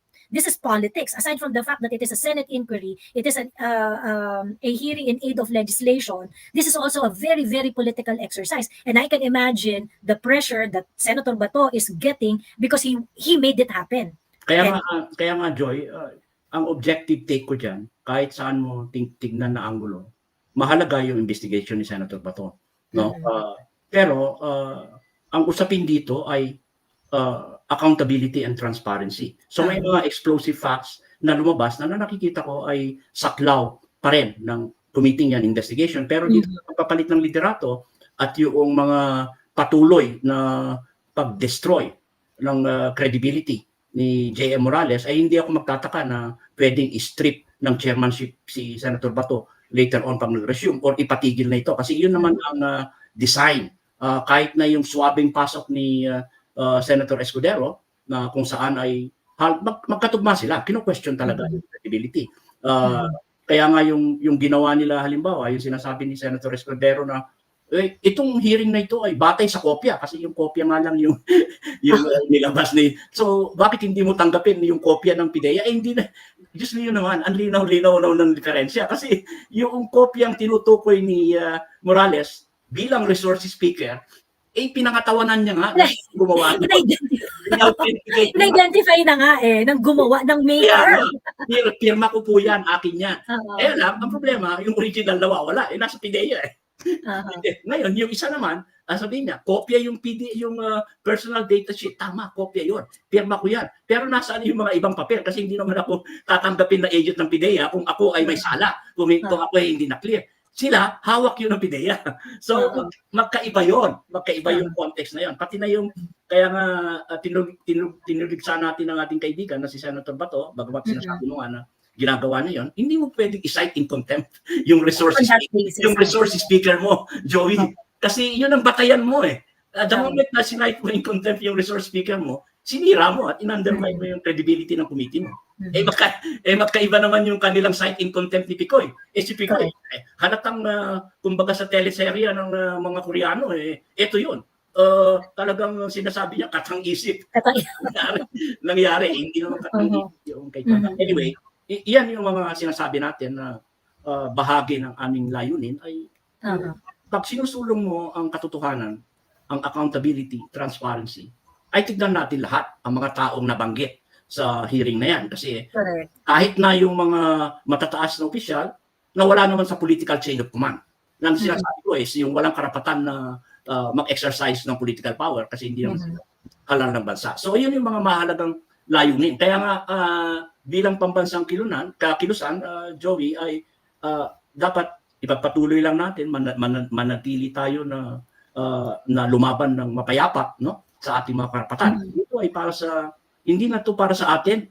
politics. Aside from the fact that it is a Senate inquiry, it is a hearing in aid of legislation. This is also a very, very political exercise, and I can imagine the pressure that Senator Bato is getting because he made it happen. Kaya nga Joy, ang objective take ko dyan, kahit saan mo tignan na anggulo, mahalaga yung investigation ni Senator Bato. No? Pero ang usapin dito ay accountability and transparency. So may mga explosive facts na lumabas na nakikita ko ay saklaw pa rin ng committee yan investigation. Pero dito sa pagpapalit ng liderato at yung mga patuloy na pag-destroy ng credibility ni J.M. Morales, ay hindi ako magtataka na pwedeng i-strip ng chairmanship si Senator Bato later on pag nag-resume or ipatigil na ito. Kasi yun naman ang design. Kahit na yung swabing pasok ni Senator Escudero, na kung saan ay magkatugma sila, kino-question talaga yung credibility. Kaya nga yung ginawa nila halimbawa, yung sinasabi ni Senator Escudero na itong hearing na ito ay batay sa kopya kasi yung kopya nga lang yung nilabas ni. So bakit hindi mo tanggapin yung kopya ng PIDEA? Hindi na. Just yun naman, ang linaw-linaw ng diferensya kasi yung kopyang tinutukoy ni Morales bilang resources speaker, pinangatawanan niya nga na gumawa. In-identify na nga ng gumawa, ng maker. Pirma ko po yan, akin yan. Lang, ang problema, yung original nawawala, nasa PIDEA Ngayon, yung isa naman, sabihin niya, kopya yung personal data sheet. Tama, kopya yun. Pirma ko yan. Pero nasaan yung mga ibang papel? Kasi hindi naman ako tatanggapin na agent ng PIDEA kung ako ay may sala. Kung ako ay hindi na-clear. Sila, hawak yun ng PIDEA. So, magkaiba yun. Magkaiba yung context na yun. Pati na yung, kaya nga, tinuligsa natin ang ating kaibigan na si Senator Bato, bagamat sinasabi mo nga na ginagawa na yun, hindi mo pwedeng i-cite in contempt yung resources speaker mo, Joey. Kasi yun ang batayan mo The moment na sinite mo in contempt yung resource speaker mo, sinira mo at in-undermine mo yung credibility ng committee mo. Magkaiba naman yung kanilang cite in contempt ni Picoy. Si Picoy, halatang kumbaga sa teleserye ng mga Koreano, ito yun. talagang sinasabi niya katang-isip Katang nangyari, hindi naman Oo. katang-isip yung kay Tatay. Mhm. Anyway, iyan yung mga sinasabi natin na bahagi ng aming layunin ay yung Oo. pag sinusulong mo ang katotohanan, ang accountability, transparency, ay tignan natin lahat ang mga taong nabanggit sa hearing na yan. Kasi Correct. kahit na yung mga matataas na opisyal na wala naman sa political chain of command. Ang sinasabi ko is yung walang karapatan na mag-exercise ng political power kasi hindi naman sila halal ng bansa. So yun yung mga mahalagang layunin. Kaya nga bilang pambansang kilusan, Joey, ay dapat ipagpatuloy lang natin, manatili tayo na lumaban ng mapayapa, no, sa ating mga karapatan. Ito ay para sa hindi na to para sa atin,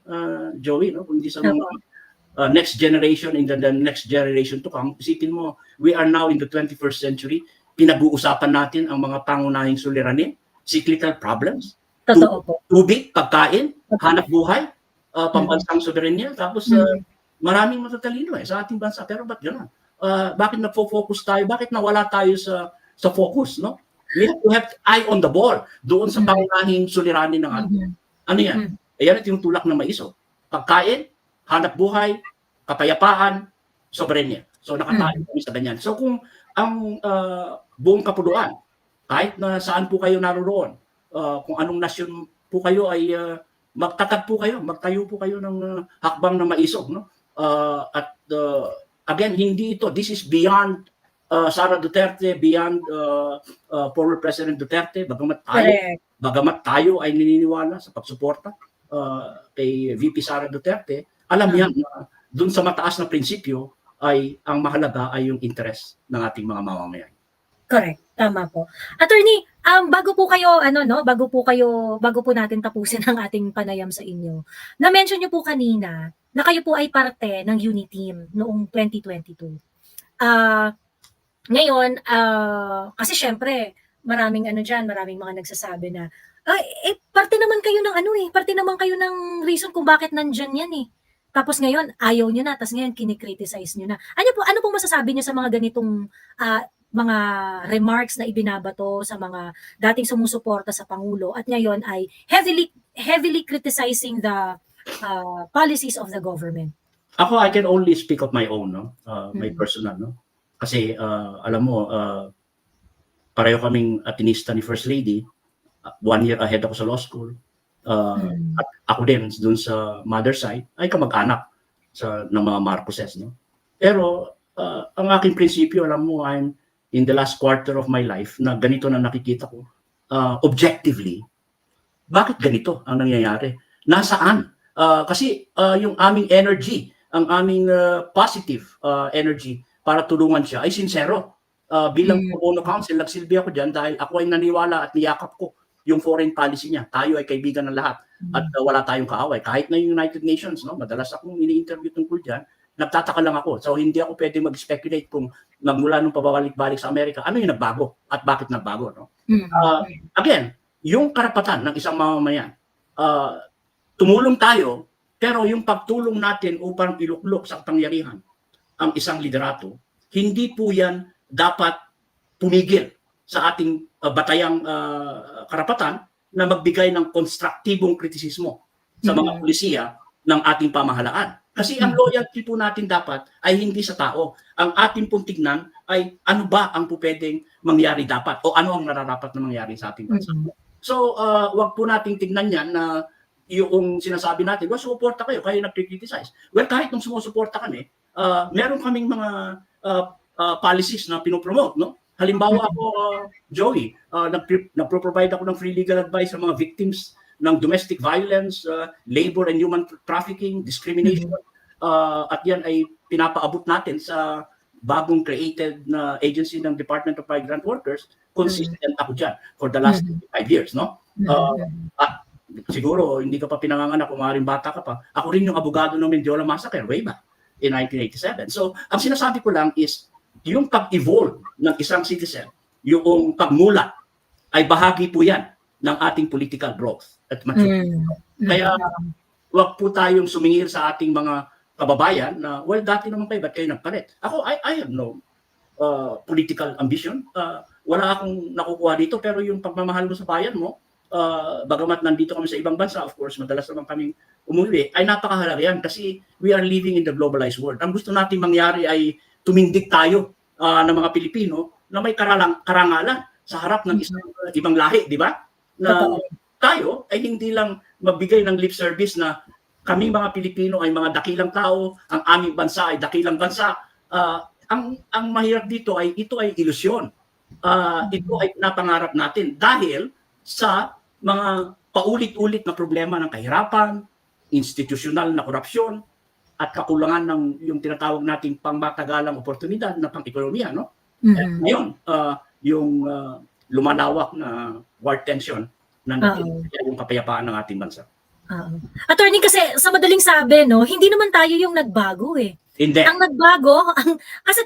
Joey, no, kundi sa mga next generation and the next generation to come. Isipin mo, we are now in the 21st century. Pinag-uusapan natin ang mga pangunahing suliranin, cyclical problems, Totoo po. tubig, pagkain, hanap buhay, pambansang soberanya, tapos maraming matatalino sa ating bansa. Pero ba't gano'n? Bakit nagfo-focus tayo? Bakit nawala tayo sa focus, no? We have eye on the ball doon sa pangunahing suliranin ng ating. Ano yan? Ayan at yung tulak ng maiso. Pagkain, hanap buhay, kapayapaan, soberanya. So nakatayo kami sa ganyan. So kung ang buong kapuluan, kahit na saan po kayo naroon, kung anong nasyon po kayo ay magtatag po kayo, magtayo po kayo ng hakbang na maisog, no? At again, hindi ito, this is beyond Sara Duterte, beyond former President Duterte, bagamat tayo ay naniniwala sa pagsuporta kay VP Sara Duterte, alam yan na dun sa mataas na prinsipyo ay ang mahalaga ay yung interest ng ating mga mamamayan. Correct, tama po. Attorney, bago po natin tapusin ang ating panayam sa inyo. Na-mention niyo po kanina na kayo po ay parte ng UNITEAM noong 2022. Ngayon, kasi syempre, maraming mga nagsasabi na, parte naman kayo ng reason kung bakit nandyan yan eh. Tapos ngayon, ayaw nyo na, tapos ngayon, kinikriticize nyo na. Ano pong masasabi nyo sa mga ganitong mga remarks na ibinabato sa mga dating sumusuporta sa Pangulo at ngayon ay heavily criticizing the policies of the government? Ako, I can only speak of my own, no? My personal, no? Kasi alam mo, pareho kaming atinista ni First Lady. 1 year ahead ako sa law school. At ako din dun sa mother side ay kamag-anak ng mga Marcoses, no? Pero ang aking prinsipyo, alam mo, I'm in the last quarter of my life na ganito na nakikita ko objectively. Bakit ganito ang nangyayari? Nasaan? Kasi yung aming energy, ang aming positive energy para tulungan siya ay sincero. Bilang Pro-Bono Council, nagsilbi ako dyan dahil ako ay naniwala at niyakap ko yung foreign policy niya. Tayo ay kaibigan ng lahat at wala tayong kaaway. Kahit na yung United Nations, no, madalas akong ini-interview tungkol dyan, nagtataka lang ako. So hindi ako pwede mag-speculate kung magmula nung pababalik-balik sa Amerika, ano yung nagbago at bakit nagbago. No? Again, yung karapatan ng isang mamamayan, tumulong tayo, pero yung pagtulong natin upang iluklok sa kapangyarihan ang isang liderato, hindi po yan dapat tumigil sa ating batayang karapatan na magbigay ng konstruktibong kritisismo sa mga pulisiya ng ating pamahalaan. Kasi ang loyalty po natin dapat ay hindi sa tao. Ang ating pong tignan ay ano ba ang po pwedeng mangyari dapat o ano ang nararapat na mangyari sa ating bansa. So, wag po nating tignan yan na yung sinasabi natin, sumuporta kayo nag-criticize. Well, kahit nung sumusuporta kami, meron kaming mga policies na pinopromote, no? Halimbawa ako, Joey, nagpro-provide ako ng free legal advice sa mga victims ng domestic violence, labor and human trafficking, discrimination. At yan ay pinapaabot natin sa bagong created na agency ng Department of Migrant Workers. Consistent ako dyan for the last 5 years, no? At siguro hindi ka pa pinanganganak, kung maaaring bata ka pa. Ako rin yung abogado ng Mendiola Massacre way back in 1987. So, ang sinasabi ko lang is yung pag-evolve ng isang citizen, yung pagmulat, ay bahagi po yan ng ating political growth at maturity. Kaya wag po tayong sumingil sa ating mga kababayan na, well, dati naman kayo, ba't kayo nagpalit? Ako, I have no political ambition. wala akong nakukuha dito, pero yung pagmamahal mo sa bayan mo, bagamat nandito kami sa ibang bansa, of course, madalas naman kaming umuwi, ay napakahalaga yan kasi we are living in the globalized world. Ang gusto natin mangyari ay tumindig tayo ng mga Pilipino na may karangalan sa harap ng isang ibang lahi, di ba? Na Totoo. tayo ay hindi lang magbigay ng lip service na kami mga Pilipino ay mga dakilang tao, ang aming bansa ay dakilang bansa. Ang mahirap dito ay ito ay ilusyon. Ito ay napangarap natin dahil sa mga paulit-ulit na problema ng kahirapan, institusyonal na korupsyon, at kakulangan ng yung tinatawag nating pangmatagalang oportunidad na pang-ekonomiya, no? At ngayon, yung lumalawak na war tension na yung kapayapaan ng ating bansa. Attorney, kasi sa madaling sabi, no, hindi naman tayo yung nagbago eh. Hindi. Ang nagbago, kasi,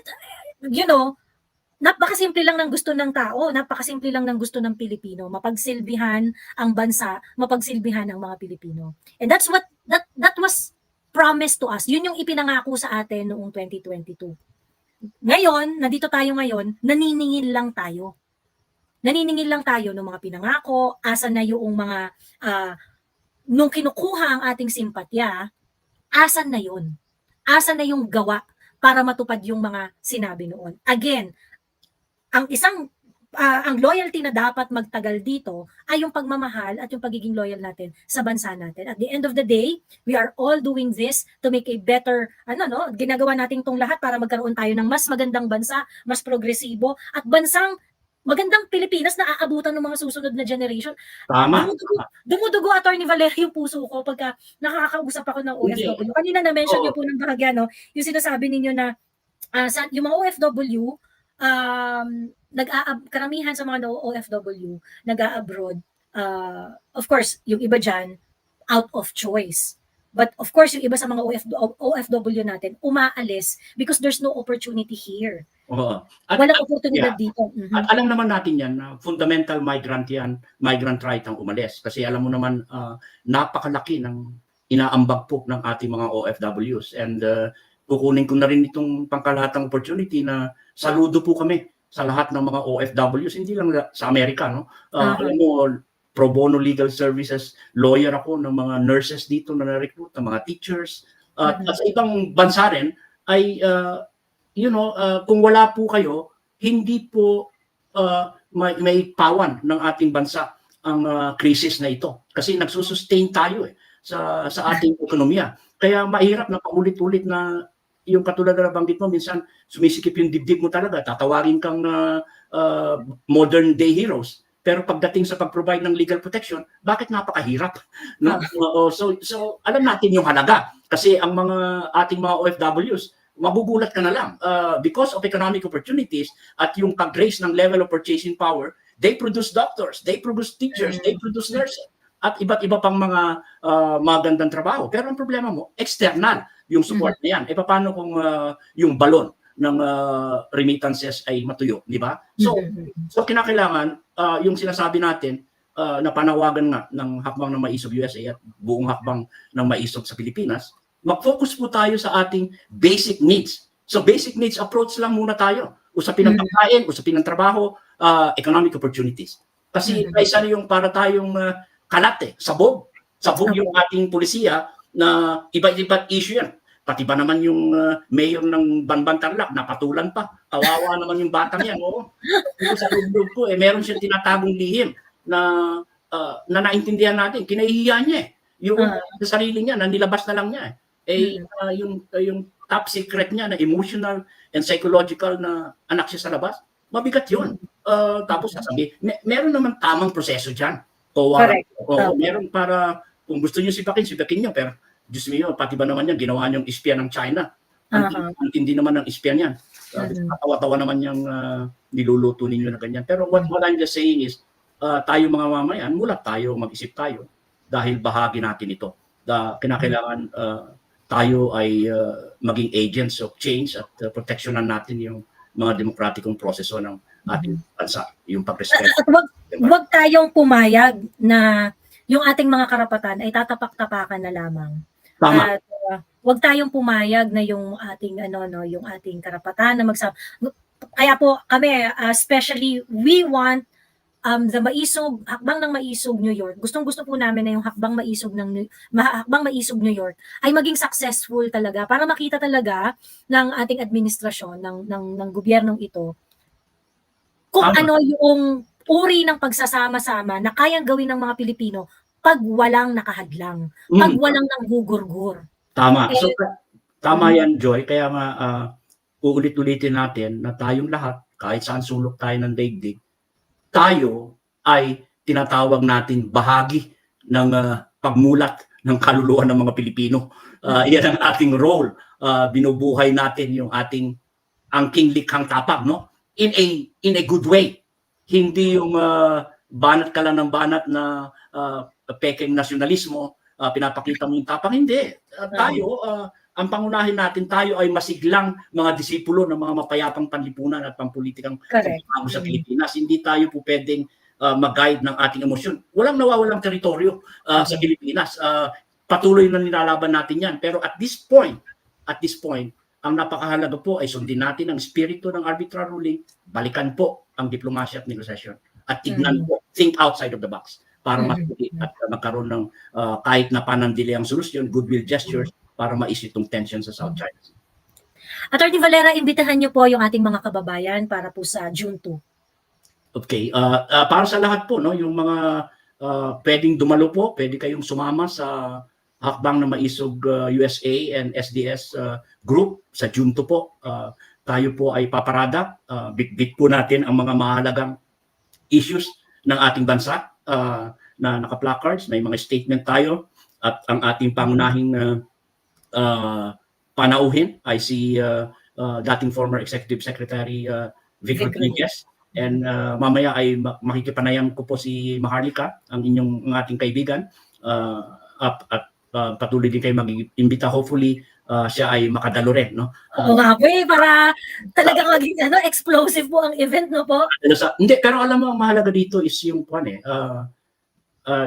napakasimple lang ng gusto ng tao, napakasimple lang ng gusto ng Pilipino, mapagsilbihan ang bansa, mapagsilbihan ang mga Pilipino. And that's what, that was promised to us. Yun yung ipinangako sa atin noong 2022. Ngayon, nandito tayo ngayon, naniningil lang tayo. Naniningil lang tayo ng mga pinangako, asa na yung mga, nung kinukuha ang ating simpatya, asan na yun? Asan na yung gawa para matupad yung mga sinabi noon? Again, ang loyalty na dapat magtagal dito ay yung pagmamahal at yung pagiging loyal natin sa bansa natin. At the end of the day, we are all doing this to make a better, ginagawa natin tong lahat para magkaroon tayo ng mas magandang bansa, mas progresibo, at bansang magandang Pilipinas na aabutan ng mga susunod na generation. Tama. Dumudugo, Attorney Valerio, yung puso ko pagka nakakausap ako ng OFW. Kanina na-mention niyo po ng bahagya, no? Yung sinasabi ninyo na yung mga OFW, karamihan sa mga OFW nag-a-abroad, of course, yung iba dyan, out of choice. But of course, yung iba sa mga OFW natin, umaalis because there's no opportunity here. Walang oportunidad dito. At alam naman natin yan, fundamental migrant yan, migrant right ang umalis. Kasi alam mo naman, napakalaki ng inaambag po ng ating mga OFWs. And kukunin ko na rin itong pangkalahatang opportunity na saludo po kami sa lahat ng mga OFWs, hindi lang sa Amerika, no? Alam mo, pro bono legal services, lawyer ako ng mga nurses dito na na-recruit, ng mga teachers, at sa ibang bansa rin, ay, kung wala po kayo, hindi po may pawan ng ating bansa ang krisis na ito. Kasi nagsusustain tayo sa ating ekonomiya. Kaya mahirap na paulit-ulit na yung katulad na nabanggit mo, minsan sumisikip yung dibdib mo talaga, tatawagin kang modern day heroes. Pero pagdating sa pag-provide ng legal protection, bakit napakahirap? No? So alam natin yung halaga. Kasi ang ating mga OFWs, magugulat ka na lang. Because of economic opportunities at yung pag-raise ng level of purchasing power, they produce doctors, they produce teachers, they produce nurses, at iba't iba pang mga magandang trabaho. Pero ang problema mo, external yung support na yan. Paano kung yung balon ng remittances ay matuyo, di ba? So kinakailangan yung sinasabi natin na panawagan nga ng hakbang ng maisog USA at buong hakbang ng maisog sa Pilipinas, mag-focus po tayo sa ating basic needs. So basic needs approach lang muna tayo. Usapin ng pagkain, usapin ng trabaho, economic opportunities. Kasi isa na yung para tayong kalat sabog. Sabog yung ating pulisiya na iba't issue yan. Pati ba naman yung mayor ng Banban Tarlac, napatulan pa. Kawawa naman yung batang yan. Sa loob ko, meron siyang tinatagong lihim na naintindihan natin. Kinahihiya niya yung sa sarili niya, na nilabas na lang niya. Yung top secret niya na emotional and psychological na anak siya sa labas, mabigat yun. Tapos sasabi, meron naman tamang proseso dyan. Meron para, kung gusto niyo sipakin niyo, pero Diyos mo, pati ba naman yan, ginawa niyong espiya ng China. Ang tindi naman ng espiya niyan. Tawa-tawa naman yung niluluto ninyo na ganyan. Pero what I'm just saying is, tayo mga mamayan, mulat tayo, mag-isip tayo, dahil bahagi natin ito. Kinakailangan tayo ay maging agents of change at proteksyonan natin yung mga demokratikong proseso ng ating bansa, yung pag-respeto. At wag tayong pumayag na yung ating mga karapatan ay tatapak-tapakan na lamang. Tama. At wag tayong pumayag na yung ating yung ating karapatan na kaya po kami, especially we want the Maisog, Hakbang ng Maisog New York. Gustong-gusto po namin na yung Hakbang Maisog New York ay maging successful talaga para makita talaga ng ating administrasyon ng gobyernong ito kung Tama. ano yung uri ng pagsasama-sama na kayang gawin ng mga Pilipino pag walang nakahadlang, pag Mm, walang nanggugurgur. tama. So, Eh, tama mhm, yan, Joy. Kaya nga, uulit-ulitin natin na tayong lahat, kahit saan sulok tayo ng daigdig, tayo ay tinatawag natin bahagi ng pagmulat ng kaluluwa ng mga Pilipino. Yan ang ating role. Binubuhay natin yung ating angking likhang tapag, no? In a good way. Hindi yung banat ka lang ng banat na pekeng nasyonalismo, pinapakita mo yung tapang. Hindi. Tayo, ang pangunahin natin, tayo ay masiglang mga disipulo ng mga mapayapang panlipunan at pampulitikang correct. pagbabago sa Pilipinas. Hindi tayo po pwedeng mag-guide ng ating emosyon. Walang nawawalang teritoryo sa Pilipinas. Patuloy na nilalaban natin yan. Pero at this point, ang napakahalaga po ay sundin natin ang espiritu ng arbitral ruling, balikan po ang diplomasya at negosasyon. At tignan po, think outside of the box para matuli at magkaroon ng kahit na panandili ang solusyon, goodwill gestures para maisip itong tension sa South China Sea. Attorney Valera, imbitahan niyo po yung ating mga kababayan para po sa June 2. Okay, para sa lahat po, no, yung mga pwedeng dumalo po, pwede kayong sumama sa Hakbang na Maisog USA and SDS group sa June 2 po. Tayo po ay paparada, bit-bit po natin ang mga mahalagang issues ng ating bansa na naka-placards, may mga statement tayo at ang ating pangunahing panauhin ay si dating former Executive Secretary Vic Rodriguez. And mamaya ay makikipanayam ko po si Maharlika, ang ating kaibigan, at patuloy din kayo mag-imbita. Hopefully, siya ay makadalo rin, no? Oo nga po para talagang maging explosive po ang event, no po? Hindi, pero alam mo, ang mahalaga dito is yung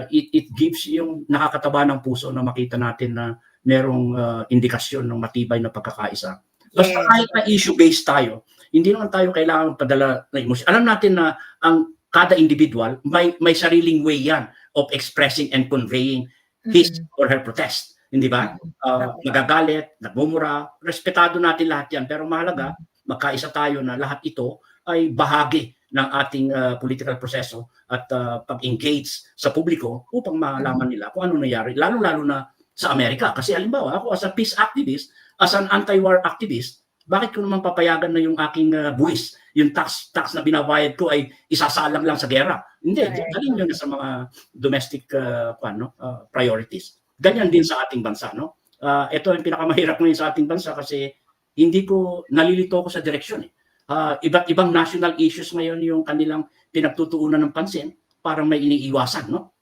it gives yung nakakataba ng puso na makita natin na merong indikasyon ng matibay na pagkakaisa. Basta kahit na issue-based tayo, hindi naman tayo kailangan padala ng emosyon. Alam natin na ang kada individual may sariling way yan of expressing and conveying his or her protest. Hindi ba? Nagagalit, nagmumura, respetado natin lahat yan. Pero mahalaga, magkaisa tayo na lahat ito ay bahagi ng ating political proseso at pag-engage sa publiko upang malaman nila kung ano nangyari. Lalo-lalo na sa Amerika. Kasi halimbawa, ako as a peace activist, as an anti-war activist, bakit ko naman papayagan na yung aking buwis, yung tax na binabayad ko ay isasalang lang sa gera? Hindi, dalhin nyo na sa mga domestic priorities. Ganyan din sa ating bansa, no? Ito ang pinakamahirap ngayon sa ating bansa kasi hindi ko nalilito ko sa direksyon. Iba't ibang national issues ngayon yung kanilang pinagtutuunan ng pansin, parang may iniiwasan, no?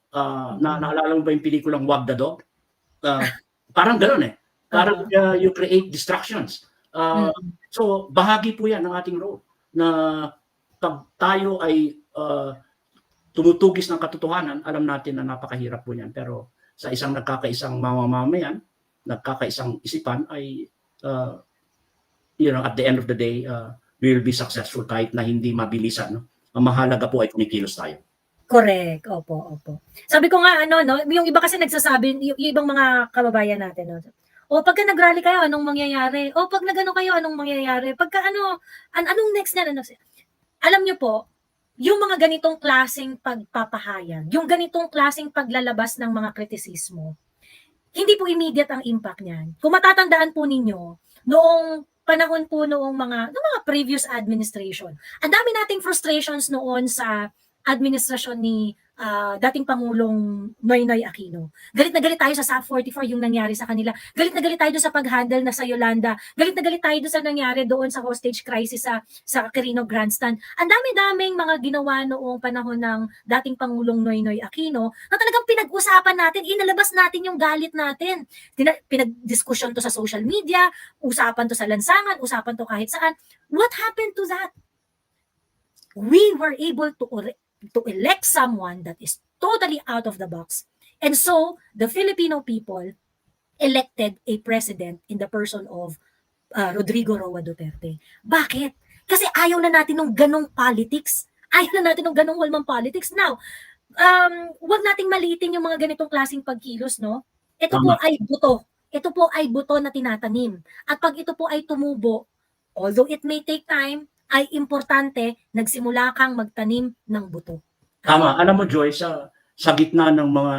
Naalala mo ba yung pelikulang Wag the Dog? Parang gano'n eh. Parang you create distractions. So, bahagi po yan ng ating role na pag tayo ay tumutugis ng katotohanan, alam natin na napakahirap po yan. Pero sa isang nagkakaisang mamamayan, nagkakaisang isipan ay at the end of the day, we will be successful kahit na hindi mabilisan. No? Ang mahalaga po ay kumikilos tayo. Correct. Opo. Sabi ko nga, yung iba kasi nagsasabi, yung ibang mga kababayan natin, no? O pagka nag-rally kayo, anong mangyayari? O pag nagano kayo, anong mangyayari? Pagka anong next niyan? Alam nyo po, yung mga ganitong klaseng pagpapahayag, yung ganitong klaseng paglalabas ng mga kritisismo, hindi po immediate ang impact niyan. Kung matatandaan po ninyo, noong panahon po noong mga previous administration, ang dami nating frustrations noon sa administrasyon ni dating Pangulong Noynoy Aquino. Galit na galit tayo sa SAP 44 yung nangyari sa kanila. Galit na galit tayo doon sa pag-handle na sa Yolanda. Galit na galit tayo doon sa nangyari doon sa hostage crisis sa Quirino Grandstand. Ang dami-daming mga ginawa noong panahon ng dating Pangulong Noynoy Aquino na talagang pinag-usapan natin, inalabas natin yung galit natin. Pinag-diskusyon to sa social media, usapan to sa lansangan, usapan to kahit saan. What happened to that? We were able to elect someone that is totally out of the box. And so, the Filipino people elected a president in the person of Rodrigo Roa Duterte. Bakit? Kasi ayaw na natin ng ganong politics. Ayaw na natin ng ganong hulmang politics. Now, wag nating maliitin yung mga ganitong klaseng pagkilos, no? Ito po Tama. ay buto. Ito po ay buto na tinatanim. At pag ito po ay tumubo, although it may take time, ay importante nagsimula kang magtanim ng buto. Tama. Alam mo, Joy, sa gitna ng mga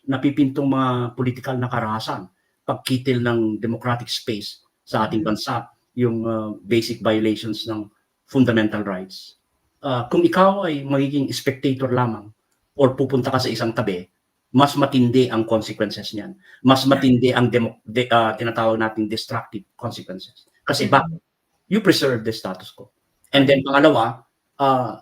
napipintong mga political na karahasan, pagkitil ng democratic space sa ating bansa, yung basic violations ng fundamental rights. Kung ikaw ay magiging spectator lamang or pupunta ka sa isang tabi, mas matindi ang consequences niyan. Mas matindi ang tinatawag nating destructive consequences. Kasi bakit? You preserve the status quo. And then pangalawa,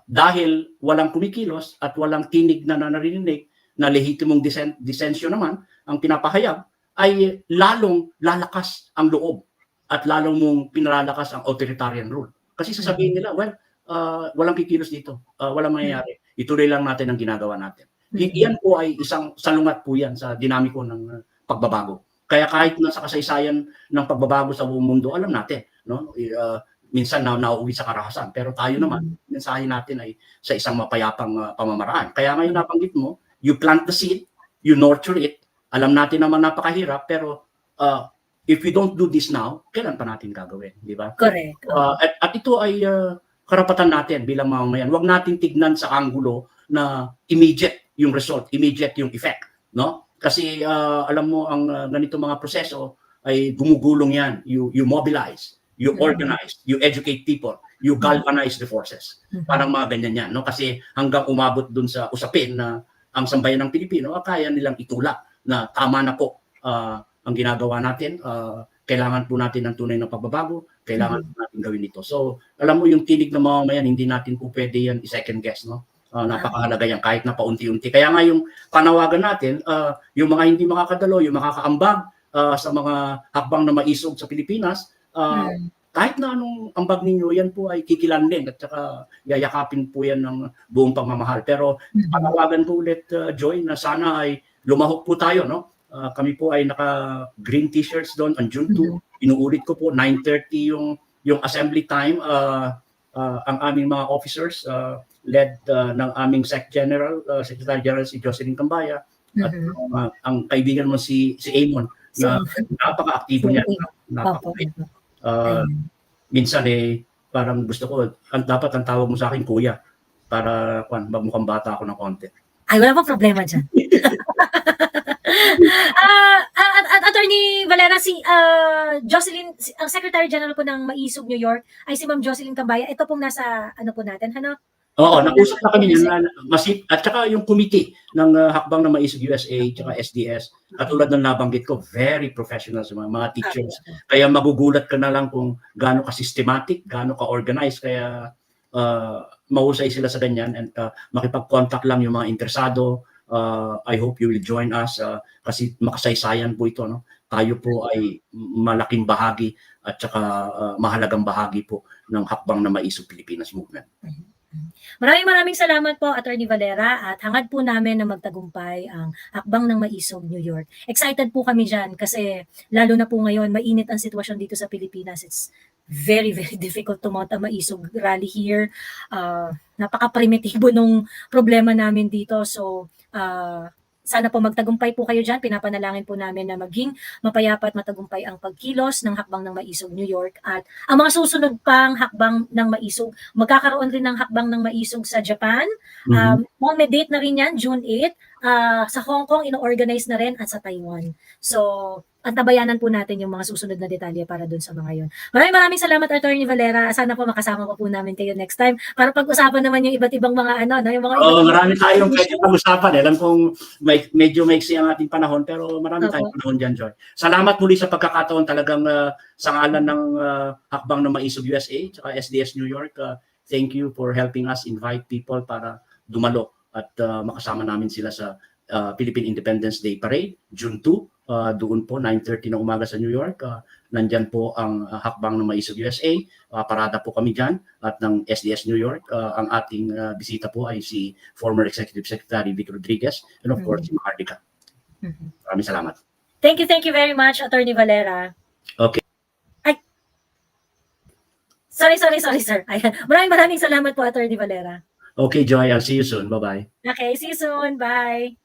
dahil walang kumikilos at walang tinig na narinig na lehitimong disensyon naman ang pinapahayag, ay lalong lalakas ang loob at lalong mong pinalalakas ang authoritarian rule. Kasi sasabihin nila, well, walang kikilos dito, walang mangyayari. Ituloy lang natin ang ginagawa natin. Iyan po ay isang salungat po yan sa dinamiko ng pagbabago. Kaya kahit nasa kasaysayan ng pagbabago sa buong mundo, alam natin, no? Minsan nauuwi sa karahasan. Pero tayo naman, mensahe natin ay sa isang mapayapang pamamaraan. Kaya ngayon nabanggit mo, you plant the seed, you nurture it. Alam natin naman napakahirap, pero if we don't do this now, kailan pa natin gagawin, di ba? Correct. At ito ay karapatan natin bilang mamamayan. Huwag natin tignan sa anggulo na immediate yung result, immediate yung effect, no? Kasi alam mo ang ganito mga proseso ay gumugulong yan. You mobilize, you organize, you educate people, you galvanize the forces. Parang mga ganyan yan, no? Kasi hanggang umabot dun sa usapin na ang sambayan ng Pilipino, kaya nilang itulak na tama na po ang ginagawa natin. Kailangan po natin ng tunay na pagbabago, kailangan po natin gawin ito. So, alam mo yung tinig ng mamamayan, hindi natin po pwede yan i-second guess, no? Napakahalaga yan kahit na paunti-unti. Kaya nga yung panawagan natin, yung mga hindi makakadalo, yung makakaambag sa mga hakbang na maisog sa Pilipinas, kahit na anong ambag ninyo, yan po ay kikilanlin at saka yayakapin po yan ng buong pagmamahal. Pero panawagan po ulit, Joy, na sana ay lumahok po tayo, no? Kami po ay naka-green t-shirts doon on June 2. Inuulit ko po, 9:30 yung assembly time. Ang aming mga officers, led ng aming Secretary General si Jocelyn Cambaya, at ang kaibigan mo si Amon, na napaka-aktibo niya. Minsan parang gusto ko, dapat ang tawag mo sa akin, kuya, para magmukhang bata ako ng konti. Ay, wala pang problema dyan. Attorney Valera, si Jocelyn, ang Secretary General po ng Maisog, New York, ay si Ma'am Jocelyn Cambaya. Ito pong nasa, ano po natin, ano? Oo, nag-usap na kami niyan, at saka yung committee ng Hakbang na Maisog USA, tsaka SDS, katulad ng nabanggit ko, very professional sa mga teachers. Kaya magugulat ka na lang kung gaano ka-systematic, gaano ka-organized, kaya mahusay sila sa ganyan, and makipag-contact lang yung mga interesado. I hope you will join us kasi makasaysayan po ito, no? Tayo po ay malaking bahagi at saka mahalagang bahagi po ng Hakbang na Maisog Pilipinas Movement. Maraming salamat po, Attorney Valera, at hangad po namin na magtagumpay ang Hakbang ng Maisog, New York. Excited po kami dyan kasi lalo na po ngayon, mainit ang sitwasyon dito sa Pilipinas. It's very, very difficult to mount a Maisog rally here. Napaka-primitibo nung problema namin dito. So, sana po magtagumpay po kayo dyan. Pinapanalangin po namin na maging mapayapa at matagumpay ang pagkilos ng Hakbang ng Maisog, New York. At ang mga susunod pang Hakbang ng Maisog, magkakaroon rin ng Hakbang ng Maisog sa Japan. May date na rin yan, June 8. Sa Hong Kong, ino-organize na rin, at sa Taiwan. So, antabayanan po natin yung mga susunod na detalye para dun sa mga yun. Maraming salamat, Attorney Valera. Sana po makasama po namin kayo next time para pag-usapan naman yung iba't ibang mga yung mga marami tayong pwede pag-usapan. Alam kong medyo maiksi ang ating panahon, pero marami tayong panahon dyan, Joy. Salamat muli sa pagkakataon, talagang sa ngalan ng Hakbang ng Maisog USA at SDS New York. Thank you for helping us invite people para dumalo at makasama namin sila sa Philippine Independence Day Parade, June 2. Doon po, 9:30 ng umaga sa New York. Nandyan po ang Hakbang ng Maisog USA. Parada po kami dyan at ng SDS New York. Ang ating bisita po ay si former Executive Secretary Vic Rodriguez and of course si Mahardika. Maraming salamat. Thank you very much, Attorney Valera. Okay. Sorry, sir. Ayan. Maraming salamat po, Attorney Valera. Okay, Joy. I'll see you soon. Bye-bye. Okay, see you soon. Bye.